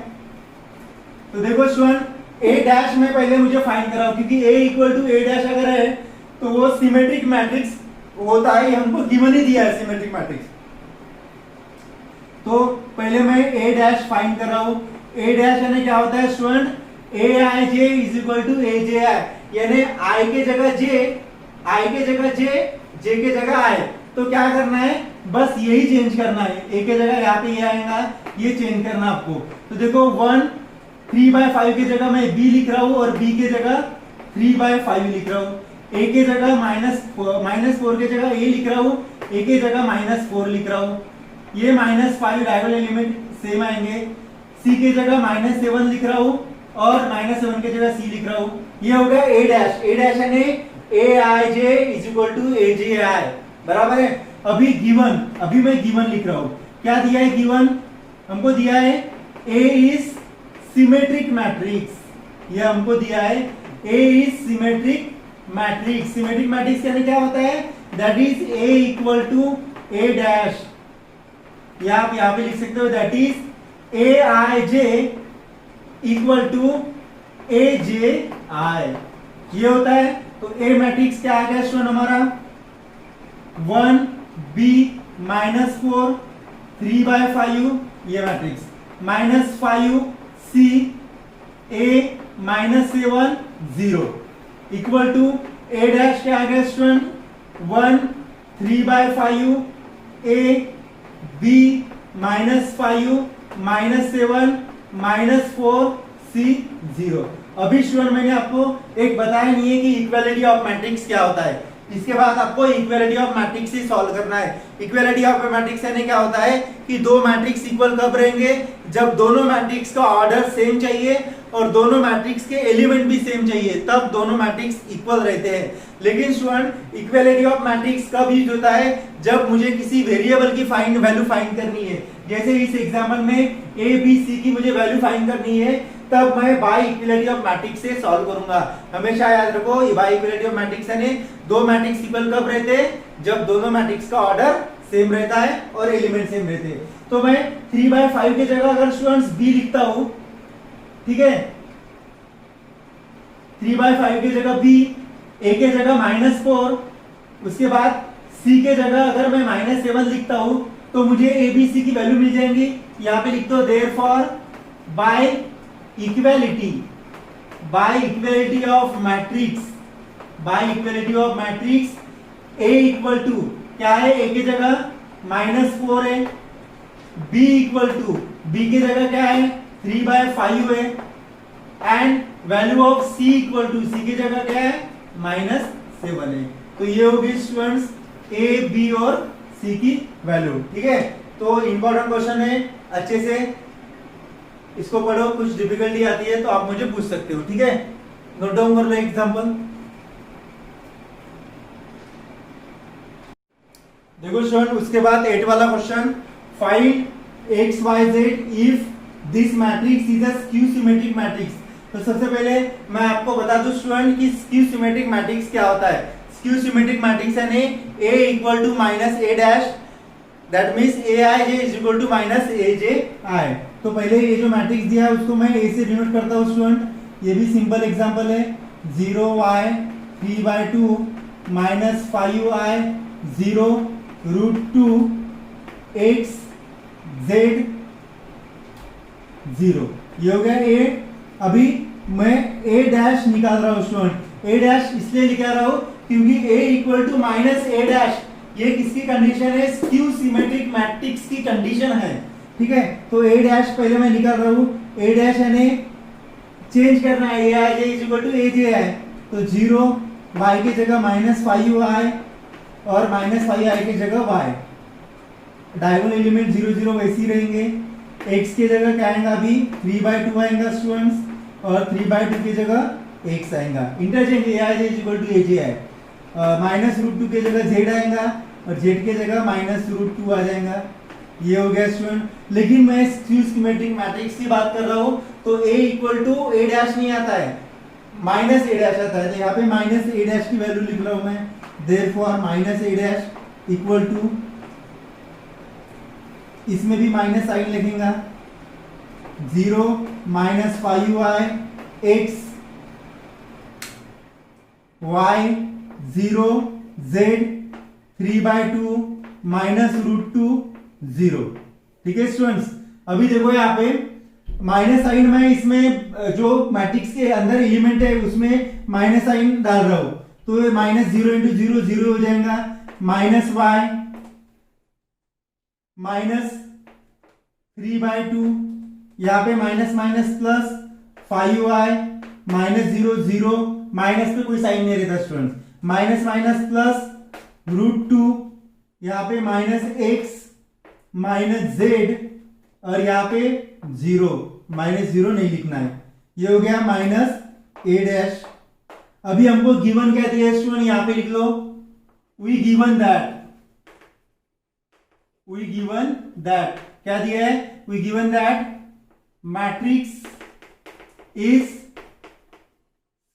तो देखो स्टूडेंट a डैश में पहले मुझे फाइंड कराओ, क्योंकि a equal to a dash अगर है तो वो सिमेट्रिक मैट्रिक्स होता है, हमको गिवन ही दिया है सिमेट्रिक मैट्रिक्स। तो पहले मैं a डैश फाइंड कर रहा हूं। a डैश यानी क्या होता है student, a i j is equal to a j i, यानी i के जगह j, i के जगह j, j के जगह i। तो क्या करना है, बस यही चेंज करना है, a के जगह यहाँ पे ये आएगा, ये चेंज करना आपको। तो देखो 1 3/5 की जगह मैं b लिख रहा हूं और b के जगह 3/5 लिख रहा हूं, a के जगह -4 के जगह a लिख रहा हूं, a के जगह -4 लिख रहा हूं। ये -5 डायगोनल एलिमेंट सेम आएंगे, c के जगह -7 लिख रहा हूं और -7 की जगह c लिख रहा हूं। ये हो गया a डैश। a डैश यानी aij is equal to ajI, बराबर है। अभी गिवन, अभी मैं गिवन लिख रहा हूं, क्या दिया है गिवन, हमको दिया है a इज सिमेट्रिक मैट्रिक्स, ये हमको दिया है a is symmetric matrix. Symmetric matrix यानी क्या होता है, that is a equal to a dash, या आप यहां पे लिख सकते हो that is aij equal to aj, ये होता है। तो a मैट्रिक्स क्या आ गया स्टूडेंट हमारा, 1 b -4 3/5 ये matrix, -5 c a -7 0 equal to a dash क्या आ गया स्टूडेंट, 1 3/5 a b -5 -7 -4 c 0। अभी स्टूडेंट मैंने आपको एक बताया नहीं है कि इक्वालिटी ऑफ मैट्रिक्स क्या होता है, इसके बाद आपको equality of matrix he solve करना है। इक्वालिटी ऑफ मैट्रिक्स यानी क्या होता है कि दो मैट्रिक्स इक्वल कब रहेंगे, जब दोनों मैट्रिक्स का ऑर्डर सेम चाहिए और दोनों मैट्रिक्स के एलिमेंट भी सेम चाहिए, तब दोनों मैट्रिक्स इक्वल रहते हैं। लेकिन स्टूडेंट इक्वालिटी ऑफ मैट्रिक्स कब यूज होता है, जब मुझे किसी वेरिएबल की वैल्यू फाइंड करनी है। जैसे इस एग्जाम्पल में a b c की मुझे वैल्यू फाइंड करनी है, तब मैं बाय इक्वालिटी ऑफ मैट्रिक्स से सॉल्व करूंगा। हमेशा याद रखो, ये बाय इक्वालिटी ऑफ मैट्रिक्स यानी दो मैट्रिक्स इक्वल कब रहते हैं, जब दोनों मैट्रिक्स का ऑर्डर सेम रहता है और एलिमेंट सेम रहते हैं। तो मैं 3/5 की जगह अगर स्टूडेंट्स b लिखता हूं, ठीक है, 3/5 की जगह b, a के जगह -4, उसके बाद c के जगह अगर मैं -7 लिखता हूं तो मुझे a b c की वैल्यू मिल जाएंगी। यहां पे लिख दो therefore by equality of matrix a equal to क्या है, a की जगह -4 है, b इक्वल टू b की जगह क्या है 3/5 है, and value of c equal to c की जगह क्या है -7 है। तो ये होगी स्टूडेंट्स a b और c की वैल्यू। ठीक है, तो इंपॉर्टेंट क्वेश्चन है, अच्छे से इसको पढ़ो, कुछ डिफिकल्टी आती है तो आप मुझे पूछ सकते हो, ठीक है। नोट डाउन कर लो एग्जांपल। देखो स्टूडेंट, उसके बाद 8 वाला question, find X Y Z if this matrix is a skew symmetric matrix. तो सबसे पहले मैं आपको बता दूं स्टूडेंट कि स्क्यू सिमेट्रिक मैट्रिक्स क्या होता है। स्क्यू सिमेट्रिक मैट्रिक्स यानी a equal to minus A dash, that means A I J is equal to minus A J I. तो पहले ये जो मैट्रिक्स दिया है उसको मैं a से डिनोट करता हूँ स्टूडेंट। ये भी सिंपल एग्जांपल है, 0y 3/2 minus 5y 0 √2 x z 0। ये हो गया a। अभी मैं a डैश निकाल रहा हूँ स्टूडेंट। a डैश इसलिए निकाल रहा हूँ क्योंकि a equal to minus A dash, ये किसकी कंडीशन है, स्क्यू सिमेट्रिक मैट्रिक्स की कंडीशन है, ठीक है। तो a डैश पहले मैं निकाल रहा हूँ, a डैश यानी चेंज करना है, a i j is equal to a j i। तो 0 y की जगह माइनस 5y और माइनस 5i की जगह y, डायगोनल एलिमेंट 0 0 वैसे ही रहेंगे। x की जगह क्या आएगा, अभी 3/2 आएगा स्टूडेंट्स, और 3/2 की जगह x आएगा। Interchange a i j is equal to a j i। Minus √2 की जगह z आएगा और z की जगह माइनस √2 आ जाएगा। ये हो गया स्टूडेंट। लेकिन मैं स्क्यू सिमेट्रिक मैट्रिक्स की बात कर रहा हूँ तो a equal to a dash नहीं आता है, माइनस a डैश आता है। तो यहाँ पे माइनस a डैश की वैल्यू लिख रहा हूँ मैं, therefore minus a dash equal to, इसमें भी माइनस साइन लिखेगा, 0 minus 5y x y 0 z 3/2 minus √2 0, ठीक है स्टूडेंट्स। अभी देखो यहाँ पे माइनस साइन में इसमें जो मैट्रिक्स के अंदर एलिमेंट है उसमें माइनस साइन डाल रहा हूं, तो ये माइनस 0 इंटू 0 0 हो जाएगा, माइनस y माइनस 3/2, यहाँ पे minus minus plus 5y minus 0 0, minus पे कोई साइन नहीं रहता स्टूडेंट, माइनस माइनस प्लस √2, यहाँ पे माइनस x माइनस z, और यहाँ पे 0, माइनस 0 नहीं लिखना है। ये हो गया माइनस a डैश। अभी हमको गिवन क्या दिया है स्टूडेंट, यहाँ पे लिख लो, वी गिवन दैट क्या दिया है, we given that matrix is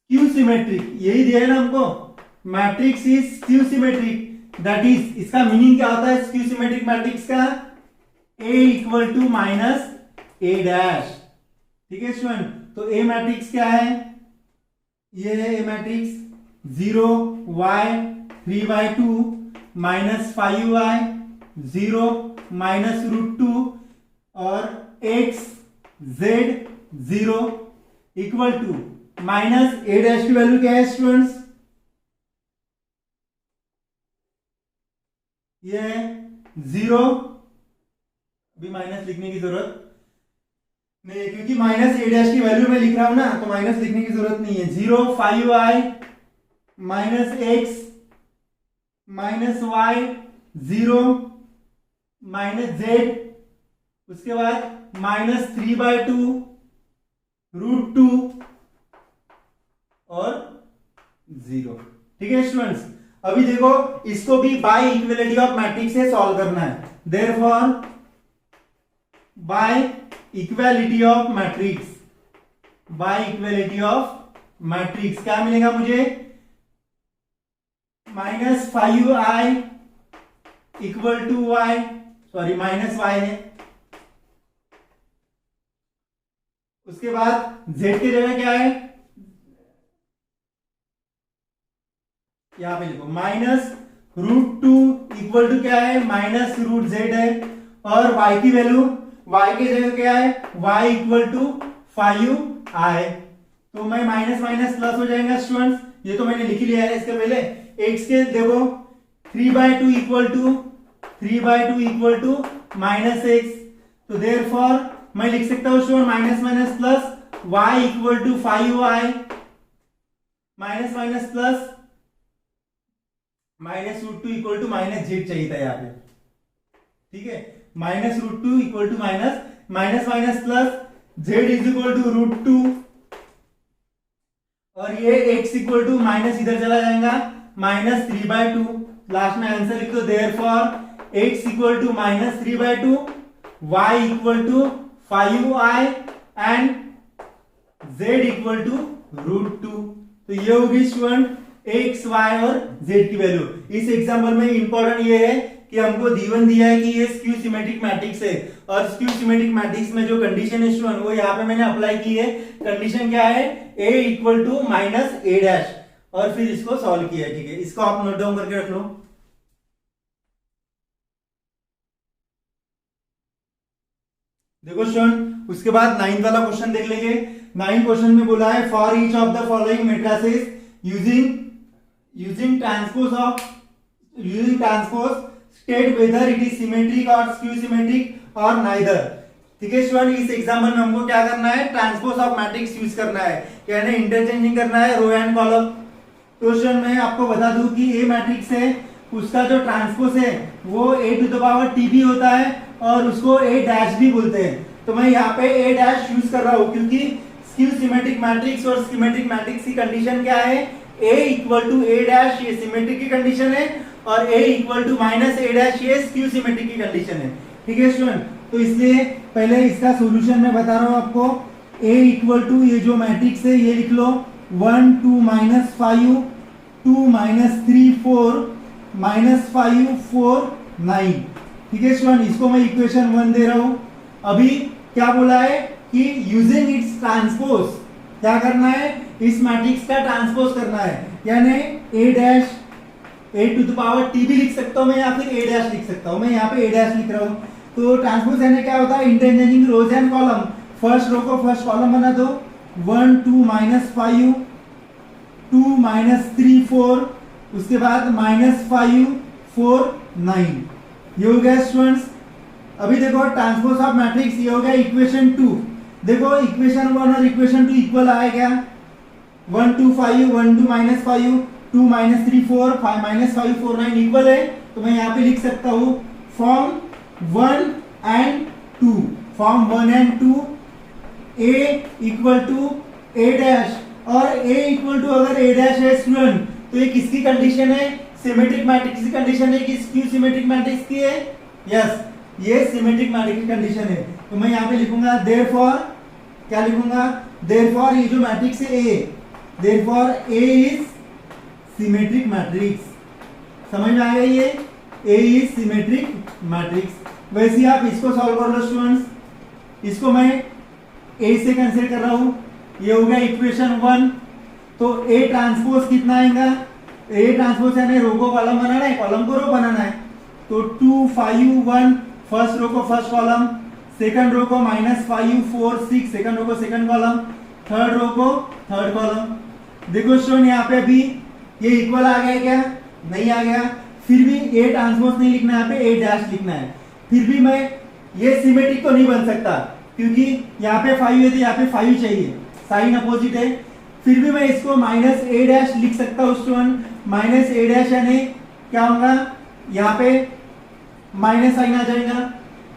skew symmetric, यही दिया है ना हमको, matrix is skew symmetric. That is, इसका मीनिंग क्या होता है स्क्यू सिमेट्रिक मैट्रिक्स का, a equal to minus a dash, ठीक है स्टूडेंट। तो a मैट्रिक्स क्या है, ये है a matrix, 0 y 3/2 minus 5y 0 minus √2 और x z 0 equal to minus a dash की वैल्यू क्या है स्टूडेंट्स, ये है 0, अभी माइनस लिखने की जरूरत नहीं, क्योंकि माइनस a डैश की वैल्यू में लिख रहा हूं ना, तो माइनस लिखने की जरूरत नहीं है। 0 5y minus x minus y 0 minus z, उसके बाद माइनस 3/2 √2 और 0, ठीक है स्टूडेंट्स। अभी देखो इसको भी बाय इक्वलिटी ऑफ मैट्रिक्स से सॉल्व करना है, therefore by equality of matrix क्या मिलेगा मुझे, minus 5y equal to y, sorry minus y है, उसके बाद z की जगह क्या है, यहां पे लिखो माइनस √2 इक्वल टू क्या है, माइनस √z है, और y की वैल्यू, y की जगह क्या है, y इक्वल टू 5i। तो मैं माइनस माइनस प्लस हो जाएगा स्टूडेंट्स, ये तो मैंने लिख लिया है इसके पहले। x के देखो 3/2 इक्वल टू माइनस x, तो देयरफॉर मैं लिख सकता हूं student minus minus plus y equal to 5y minus minus plus minus √2 equal to minus z चाहिए था यहाँ पे, ठीक है, minus √2 equal to minus minus plus z is equal to √2 और ये x इक्वल टू माइनस इधर चला जाएगा -3/2। लास्ट में आंसर लिख दो, therefore x equal to -3/2, y equal to 5i and z equal to √2। तो ये होगी स्टूडेंट x, y और z की वैल्यू। इस एग्जाम्पल में इंपॉर्टेंट ये है कि हमको गिवन दिया है कि ये स्क्यू सिमेट्रिक मैट्रिक्स है और स्क्यू सिमेट्रिक मैट्रिक्स में जो कंडीशन है स्टूडेंट वो यहाँ पे मैंने अप्लाई की है। कंडीशन क्या है, a इक्वल टू -a' और फिर इसको सॉल्व किया है। ठीक है, इसको आप नोट डाउन करके रख लो। देखो स्टूडेंट, उसके बाद 9th वाला क्वेश्चन देख लेंगे। 9th क्वेश्चन में बोला है for each of the following matrices using transpose state whether it is symmetric और स्क्यू सिमेट्रिक और नाइदर। ठीक है स्टूडेंट, इस एग्जाम्पल में हमको क्या करना है, ट्रांसपोज ऑफ मैट्रिक्स यूज करना है, यानी इंटरचेंजिंग करना है रो एंड कॉलम। तो स्टूडेंट मैं आपको बता दूं कि ए मैट्रिक्स है, उसका जो ट्रांसपोज है वो a⁻t होता है और उसको a' भी बोलते हैं। तो मैं यहाँ पे a' यूज कर रहा हूँ क्योंकि स्क्यू सिमेट्रिक मैट्रिक्स और सिमेट्रिक मैट्रिक्स की कंडीशन क्या है, a इक्वल टू a' ये सिमेट्रिक की कंडीशन है और a इक्वल टू -a' ये स्क्यू सिमेट्रिक की कंडीशन है। ठीक है स्टूडेंट, तो इसलिए पहले इसका सॉल्यूशन मैं बता रहा हूँ आपको। a इक्वल टू ये जो मैट्रिक्स है ये लिख लो 1 2 -5 2 -3 4 -5 4 9। ठीक है स्टूडेंट, इसको मैं इक्वेशन 1 दे रहा हूं। अभी क्या बोला है कि यूजिंग इट्स ट्रांसपोज, क्या करना है, इस मैट्रिक्स का ट्रांसपोज करना है, यानी a⁻t भी लिख सकता हूं मैं या फिर a' लिख सकता हूं। मैं यहाँ पे a' लिख रहा हूं। तो ट्रांसपोज यानी क्या होता है, interchanging rows and column. First row को फर्स्ट कॉलम बना दो, 1 2 -5 2 -3 4, उसके बाद -5 4 9। ये हो गया स्टूडेंट्स। अभी देखो ट्रांसपोज ऑफ मैट्रिक्स ये हो गया इक्वेशन 2। देखो इक्वेशन 1 और इक्वेशन 2 इक्वल आया क्या, 1 2 5 1 2 -5 2 -3 4 5 -5 4 9 इक्वल है। तो मैं यहाँ पे लिख सकता हूँ form 1 and 2, form 1 and 2 a equal to a' और a इक्वल टू अगर a' है स्टूडेंट तो ये किसकी कंडीशन है, सिमेट्रिक मैट्रिक्स की कंडीशन है कि स्क्यू सिमेट्रिक मैट्रिक्स की है। यस, ये सिमेट्रिक मैट्रिक्स की कंडीशन है। तो मैं यहाँ पे लिखूंगा देयरफॉर, क्या लिखूंगा, देयरफॉर ये जो मैट्रिक्स है a, therefore a is symmetric matrix. समझ में आया ये, a इज सिमेट्रिक मैट्रिक्स। वैसे ही आप इसको सॉल्व कर लो स्टूडेंट्स। इसको मैं a से कंसीडर कर रहा हूं, ये हो गया इक्वेशन 1। तो a ट्रांसपोज कितना आएगा, a ट्रांसपोज यानी रो को कॉलम बनाना है, कॉलम को रो बनाना है। तो 2 5 1 फर्स्ट रो को फर्स्ट कॉलम, सेकंड रो को -5 4 6 सेकंड रो को सेकंड कॉलम, थर्ड रो को थर्ड कॉलम। देखो स्टूडेंट यहाँ पे अभी ये इक्वल आ गया क्या, नहीं आ गया, फिर भी a ट्रांसपोज नहीं लिखना है, यहाँ पे a' लिखना है। फिर भी मैं ये सिमेट्रिक तो नहीं बन सकता क्योंकि यहाँ पे 5 है तो यहाँ पे 5 चाहिए, साइन अपोजिट है। फिर भी मैं इसको -a' लिख सकता हूँ स्टूडेंट। -a' यानी क्या होगा, यहाँ पे माइनस साइन आ जाएगा,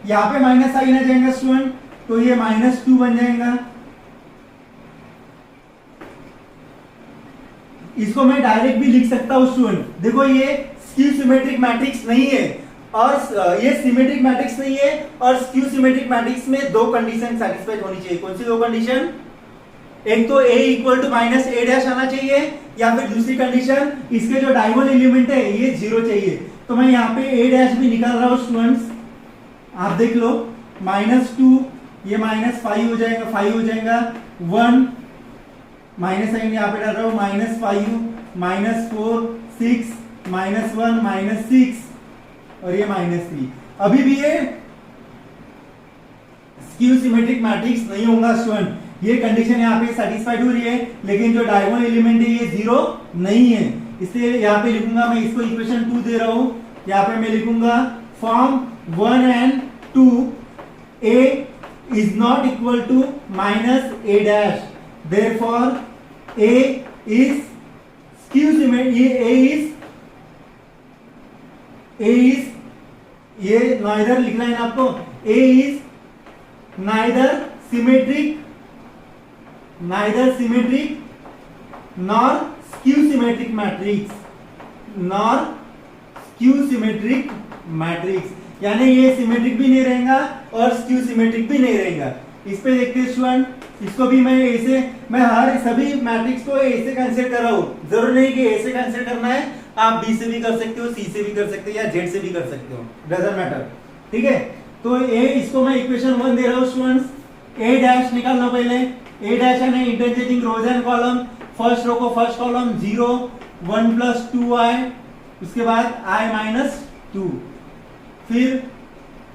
यहाँ पे माइनस साइन आ जाएगा स्टूडेंट, तो ये -2 बन जाएगा। इसको मैं डायरेक्ट भी लिख सकता हूँ स्टूडेंट। देखो ये स्क्यू सिमेट्रिक मैट्रिक्स नहीं है और ये सिमेट्रिक मैट्रिक्स नहीं है और स्क्यू सिमेट्रिक मैट्रिक्स में दो कंडीशन सैटिस्फाइड होनी चाहिए। कौन सी दो कंडीशन, एक तो a इक्वल टू -a' आना चाहिए या फिर दूसरी कंडीशन इसके जो डायगोनल एलिमेंट है ये 0 चाहिए। तो मैं यहाँ पे a' भी निकाल रहा हूँ स्टूडेंट्स, आप देख लो, -2 ये -5 हो जाएगा, 5 हो जाएगा, 1 माइनस साइन यहाँ पे डाल रहा हूँ, -5 -4 6 -1 -6 और ये -3। अभी भी ये स्क्यू सिमेट्रिक मैट्रिक्स नहीं होगा स्टूडेंट। ये कंडीशन यहाँ पे सेटिस्फाइड हो रही है लेकिन जो डायगोनल एलिमेंट है ये 0 नहीं है, इसलिए यहाँ पे लिखूंगा मैं इसको इक्वेशन 2 दे रहा हूँ। यहाँ पे मैं लिखूंगा form 1 and 2 a is not equal to -a', therefore a is skew symmetric, a is ये नाइदर लिखना है ना आपको, a is neither symmetric, neither symmetric nor skew symmetric matrix, nor skew symmetric matrix, यानी ये सिमेट्रिक भी नहीं रहेगा और स्क्यू सिमेट्रिक भी नहीं रहेगा। इस पे देखते हैं स्टूडेंट, इसको भी मैं ऐसे, मैं हर सभी मैट्रिक्स को ऐसे कंसीडर कर रहा हूँ, जरूर नहीं कि ऐसे कंसीडर करना है, आप बी से भी कर सकते हो, सी से भी कर सकते हो या जेड से भी कर सकते हो, डजंट मैटर, ठीक है। तो ए, इसको मैं इक्वेशन 1 दे रहा हूँ स्टूडेंट्स, ए डैश निकालना पहले, ए डैश है interchanging rows and column, first row को फर्स्ट कॉलम 0 1 + 2i, उसके बाद i - 2, फिर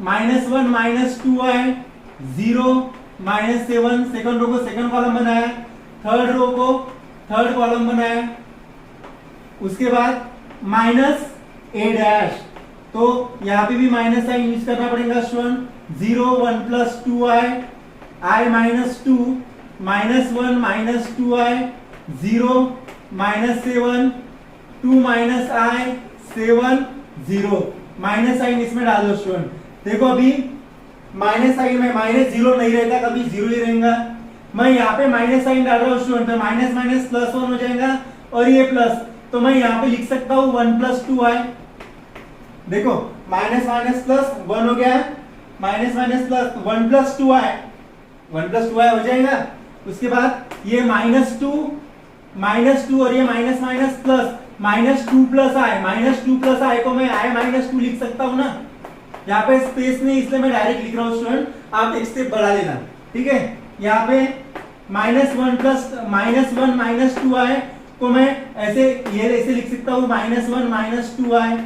-1 - 2i 0 -7, सेकंड रो को सेकंड कॉलम बनाया, थर्ड रो को थर्ड कॉलम बनाया, उसके बाद -a डैश, तो यहाँ पे भी माइनस साइन यूज करना पड़ेगा student, 0 1 + 2i, i - 2, -1 - 2i 0 -7, 2 i 7 0, minus sign इसमें डाल दो स्टूडेंट। देखो अभी माइनस साइन में -0 नहीं रहता, कभी 0 ही रहेगा। मैं यहाँ पे माइनस साइन डाल रहा हूँ स्टूडेंट, तो माइनस माइनस प्लस 1 हो जाएगा और ये प्लस, तो मैं यहाँ पे लिख सकता हूँ 1 + 2i। देखो माइनस माइनस प्लस 1 हो गया, minus minus plus 1 + 2i, 1 + 2i हो जाएगा। उसके बाद ये -2 और ये माइनस माइनस प्लस -2 + i को मैं i - 2 लिख सकता हूँ ना, यहाँ पे स्पेस नहीं इसलिए मैं डायरेक्ट लिख रहा हूँ स्टूडेंट, आप एक स्टेप बढ़ा लेना, ठीक है। यहाँ पे -1 - 2i को मैं ऐसे ऐसे लिख सकता हूँ, -1 - 2i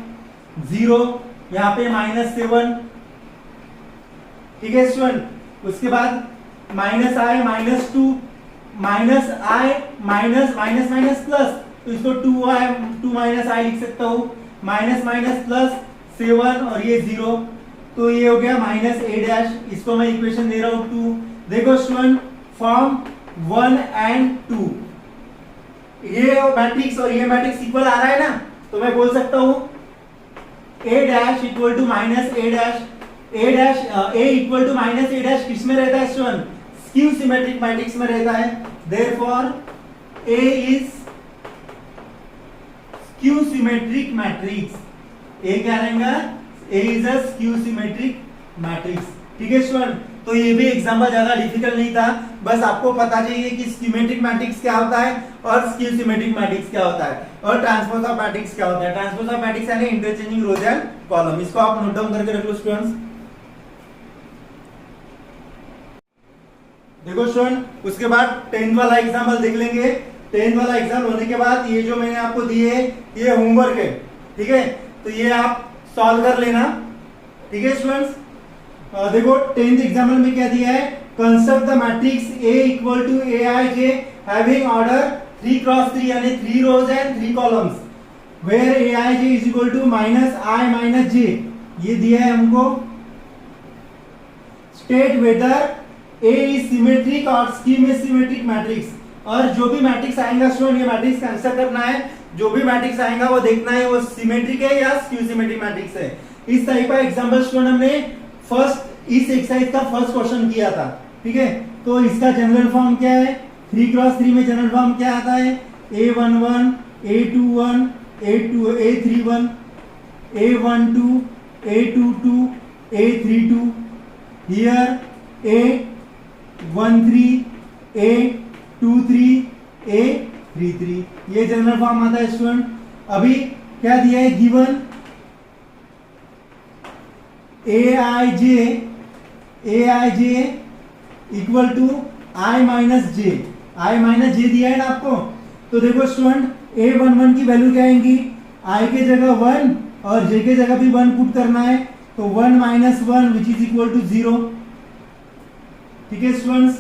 0, यहाँ पे -7, ठीक है स्टूडेंट। उसके बाद -i - 2, -i माइनस प्लस, तो इसको 2 - i लिख सकता हूँ, माइनस माइनस प्लस 7 और ये 0, तो ये हो गया -a डैश, इसको मैं इक्वेशन दे रहा हूँ 2। देखो स्टूडेंट, फॉर्म 1 and 2, ये मैट्रिक्स और ये मैट्रिक्स इक्वल आ रहा है ना, तो मैं बोल सकता हूँ a dash equal to -a dash, a equal to -a dash किस में रहता है स्टूडेंट? स्क्यू सिमेट्रिक मैट्रिक्स में रहता है। Therefore a is skew symmetric matrix, a क्या रहेगा? a is a skew symmetric matrix, ठीक है स्टूडेंट। तो ये भी एग्जाम्पल ज्यादा डिफिकल्ट नहीं था, बस आपको पता चाहिए कि सिमेट्रिक मैट्रिक्स क्या होता है और स्क्यू सिमेट्रिक मैट्रिक्स क्या होता है और ट्रांसपोज ऑफ मैट्रिक्स क्या होता है। ट्रांसपोज ऑफ मैट्रिक्स यानी इंटरचेंजिंग रोज एंड कॉलम, इसको आप नोट डाउन करके रख लो स्टूडेंट्स। देखो स्टूडेंट, उसके बाद 10th वाला एग्जाम्पल देख लेंगे। 10th वाला एग्जाम होने के बाद ये जो मैंने आपको दिए ये होमवर्क है, ठीक है, तो ये आप सॉल्व कर लेना, ठीक है स्टूडेंट्स। देखो 10th एग्जाम्पल में क्या दिया है? Construct the matrix A equal to Aij having order 3x3 यानी 3 rows and 3 columns where Aij is equal to -i - j, ये दिया है हमको। State whether A is symmetric और स्कीम इज सिमेट्रिक मैट्रिक्स, और जो भी मैट्रिक्स आएगा स्टूडेंट ये मैट्रिक्स कंस्ट्रक्ट करना है, जो भी मैट्रिक्स आएगा वो देखना है वो सिमेट्रिक है या स्क्यू सिमेट्रिक मैट्रिक्स है। इस टाइप का एग्जांपल स्टूडेंट हमने फर्स्ट इस एक्सरसाइज का फर्स्ट क्वेश्चन किया था, ठीक है। तो इसका जनरल फॉर्म क्या है? 3x3 में जनरल फॉर्म क्या आता है? A11 A21 A31 A12 A22 A32, here A13 A23 A33, ये जनरल फॉर्म आता है स्टूडेंट। अभी क्या दिया है? Given Aij equal to i - j दिया है ना आपको। तो देखो स्टूडेंट, A11 की वैल्यू क्या आएंगी? i के जगह 1 और j के जगह भी 1 पुट करना है, तो 1 - 1 विच इज इक्वल टू 0, ठीक है स्टूडेंट्स।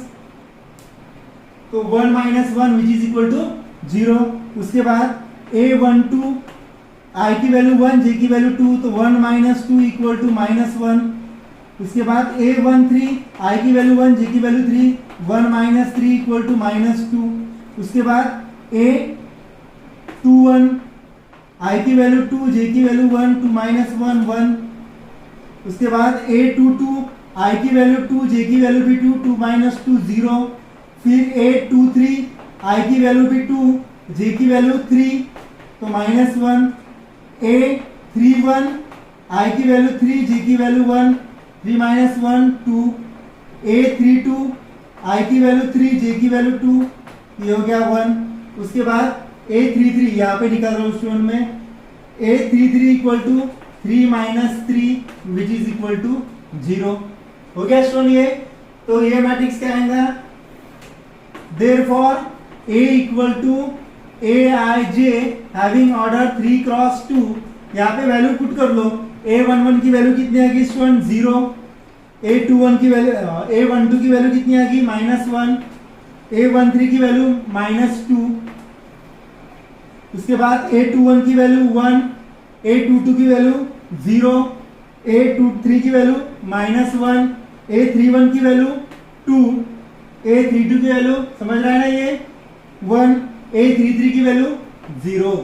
तो 1 - 1 विच इज इक्वल टू 0। उसके बाद A12 i की वैल्यू 1 j की वैल्यू 2, तो 1 - 2 इक्वल टू -1। उसके बाद A13 i की वैल्यू 1 j की वैल्यू 3, 1 - 3 इक्वल टू -2। उसके बाद A21 i की वैल्यू 2 j की वैल्यू 1, 2 - 1 1। उसके बाद A22 I की वैल्यू 2, J की वैल्यू भी 2, 2 माइनस 2 0, फिर 8 2 3, I की वैल्यू भी 2, J की वैल्यू 3, तो माइनस 1, A 3 1, I की वैल्यू 3, J की वैल्यू 1, 3 माइनस 1 2, A 3 2, I की वैल्यू 3, J की वैल्यू 2, ये हो गया 1। उसके बाद A 3 3 यहाँ पे निकाल रहा हूँ स्टूडेंट में, A 3 3 equal to 3 minus 3 which is equal to 0। हो गया स्टूडेंट ये। तो ये मैट्रिक्स क्या आएगा, therefore A equal to Aij having order 3 cross 2, यहाँ पे वैल्यू पुट कर लो। A11 की वैल्यू कितनी आ गई स्टूडेंट 0, A21 की वैल्यू A12 की वैल्यू कितनी आ गई -1, A13 की वैल्यू -2, उसके बाद A21 की वैल्यू 1, A22 की वैल्यू 0, A23 की वैल्यू -1, A31 की वैल्यू 2, A32 की वैल्यू समझ रहा है ना ये 1, A33 की वैल्यू 0।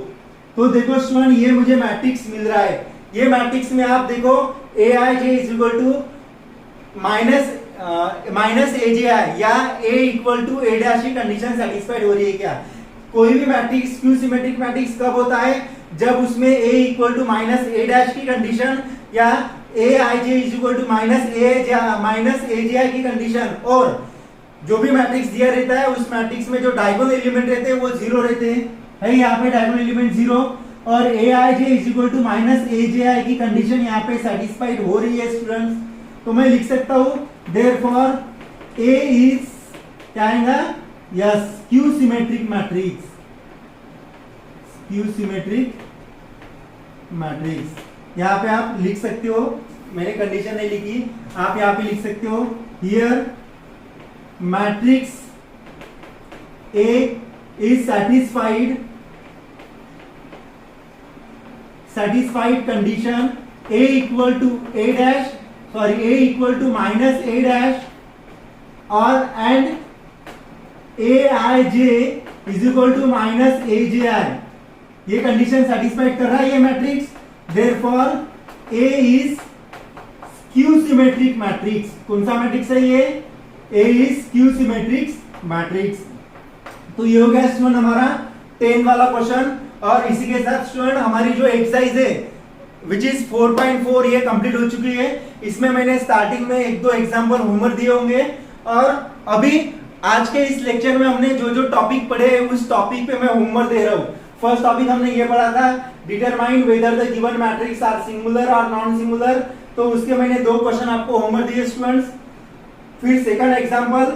तो देखो स्टूडेंट ये मुझे मैट्रिक्स मिल रहा है। ये मैट्रिक्स में आप देखो Aij is equal to minus Aj या A equal to A dash की कंडीशन सेटिस्फाइड हो रही है क्या। कोई भी मैट्रिक्स स्क्यू सिमेट्रिक मैट्रिक्स कब होता है, जब उसमें A equal to minus A dash की कंडीशन या Aij is equal to minus Aj की कंडीशन, और जो भी मैट्रिक्स दिया रहता है उस मैट्रिक्स में जो डायगोनल एलिमेंट रहते हैं वो 0 रहते हैं, है यहाँ पे डायगोनल एलिमेंट 0, और Aij is equal to minus Aj की कंडीशन यहाँ पे सेटिस्फाइड हो रही है स्टूडेंट्स। तो मैं लिख सकता हूँ देयरफॉर A इज क्या आएगा, yes skew symmetric matrix, skew symmetric matrix. यहाँ पे आप लिख सकते हो, मैंने कंडीशन नहीं लिखी, आप यहाँ पे लिख सकते हो here matrix A is satisfied condition A equal to A dash, sorry A equal to minus A dash or and Aij is equal to minus Aj, ये कंडीशन सेटिस्फाइड कर रहा है ये matrix. Therefore A is skew symmetric matrix. कौन सा matrix है ये, A is skew symmetric matrix. तो ये हो गया स्टूडेंट हमारा 10 वाला क्वेश्चन, और इसी के साथ स्टूडेंट हमारी जो एक्सरसाइज है विच इज 4.4 ये कंप्लीट हो चुकी है। इसमें मैंने स्टार्टिंग में 1-2 एग्जांपल होमवर्क दिए होंगे, और अभी आज के इस लेक्चर में हमने जो जो टॉपिक पढ़े उस टॉपिक पे मैं होमवर्क दे रहा हूँ। फर्स्ट टॉपिक हमने ये पढ़ा था determine whether the given matrix are singular और नॉन सिंगुलर, तो उसके मैंने 2 क्वेश्चन आपको होमवर्क दिए स्टूडेंट्स। फिर सेकंड एग्जांपल,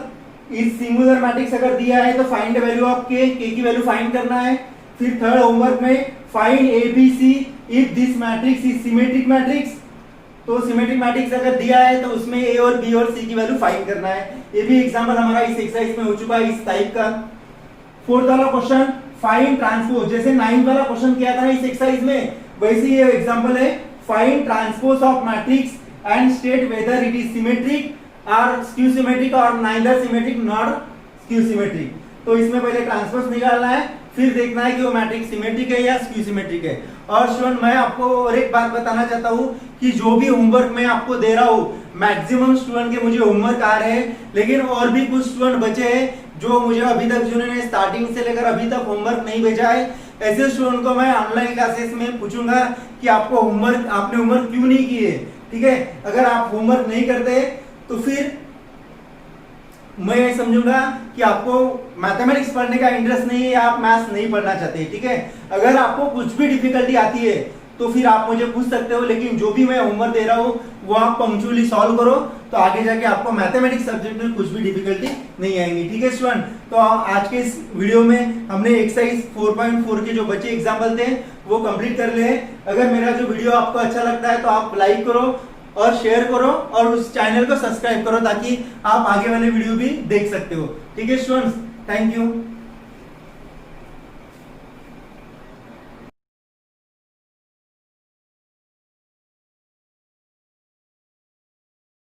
इस सिंगुलर मैट्रिक्स अगर दिया है तो find the value of k की वैल्यू फाइंड करना है। फिर थर्ड होमवर्क में find ABC if this matrix is symmetric matrix, तो सिमेट्रिक मैट्रिक्स अगर दिया है तो उसमें A और B और C की वैल्यू फाइंड करना है। ये भी एग्जांपल हमारा इस एक्सरसाइज में हो चुका है इस टाइप का। फोर्थ वाला क्वेश्चन फाइंड ट्रांसपोज, जैसे 9th वाला क्वेश्चन किया था इस एक्सरसाइज में, वैसे ये एग्जांपल है find transpose of matrix and state whether it is symmetric और स्क्यू सिमेट्रिक और neither symmetric not skew symmetric. तो इसमें पहले ट्रांसपोज निकालना है, फिर देखना है कि वो मैट्रिक्स सिमेट्रिक है या स्क्यू सिमेट्रिक है। और स्टूडेंट मैं आपको और एक बात बताना चाहता हूँ कि जो भी होमवर्क मैं आपको दे रहा हूँ मैक्सिमम स्टूडेंट के मुझे होमवर्क आ रहे हैं, लेकिन और भी कुछ स्टूडेंट बचे हैं जो मुझे अभी तक जिन्होंने स्टार्टिंग से लेकर अभी तक होमवर्क नहीं भेजा है। ऐसे स्टूडेंट को मैं ऑनलाइन क्लासेस में पूछूंगा कि आपको आपने होमवर्क क्यों नहीं किए, ठीक है। अगर आप होमवर्क नहीं करते तो फिर मैं ये समझूंगा कि आपको मैथमेटिक्स पढ़ने का इंटरेस्ट नहीं है या आप मैथ्स नहीं पढ़ना चाहते, ठीक है। अगर आपको कुछ भी डिफिकल्टी आती है तो फिर आप मुझे पूछ सकते हो, लेकिन जो भी मैं होमवर्क दे रहा हूँ वो आप पंक्चुअली सॉल्व करो, तो आगे जाके आपको मैथमेटिक्स सब्जेक्ट में कुछ भी डिफिकल्टी नहीं आएंगी, ठीक है स्टूडेंट। तो आज के इस वीडियो में हमने एक्सरसाइज 4.4 के जो बचे एग्जाम्पल थे वो कंप्लीट कर लिए। अगर मेरा जो वीडियो आपको अच्छा लगता है तो आप लाइक करो और शेयर करो और उस चैनल को सब्सक्राइब करो ताकि आप आगे वाले वीडियो भी देख सकते हो, ठीक है स्टूडेंट्स। Thank you.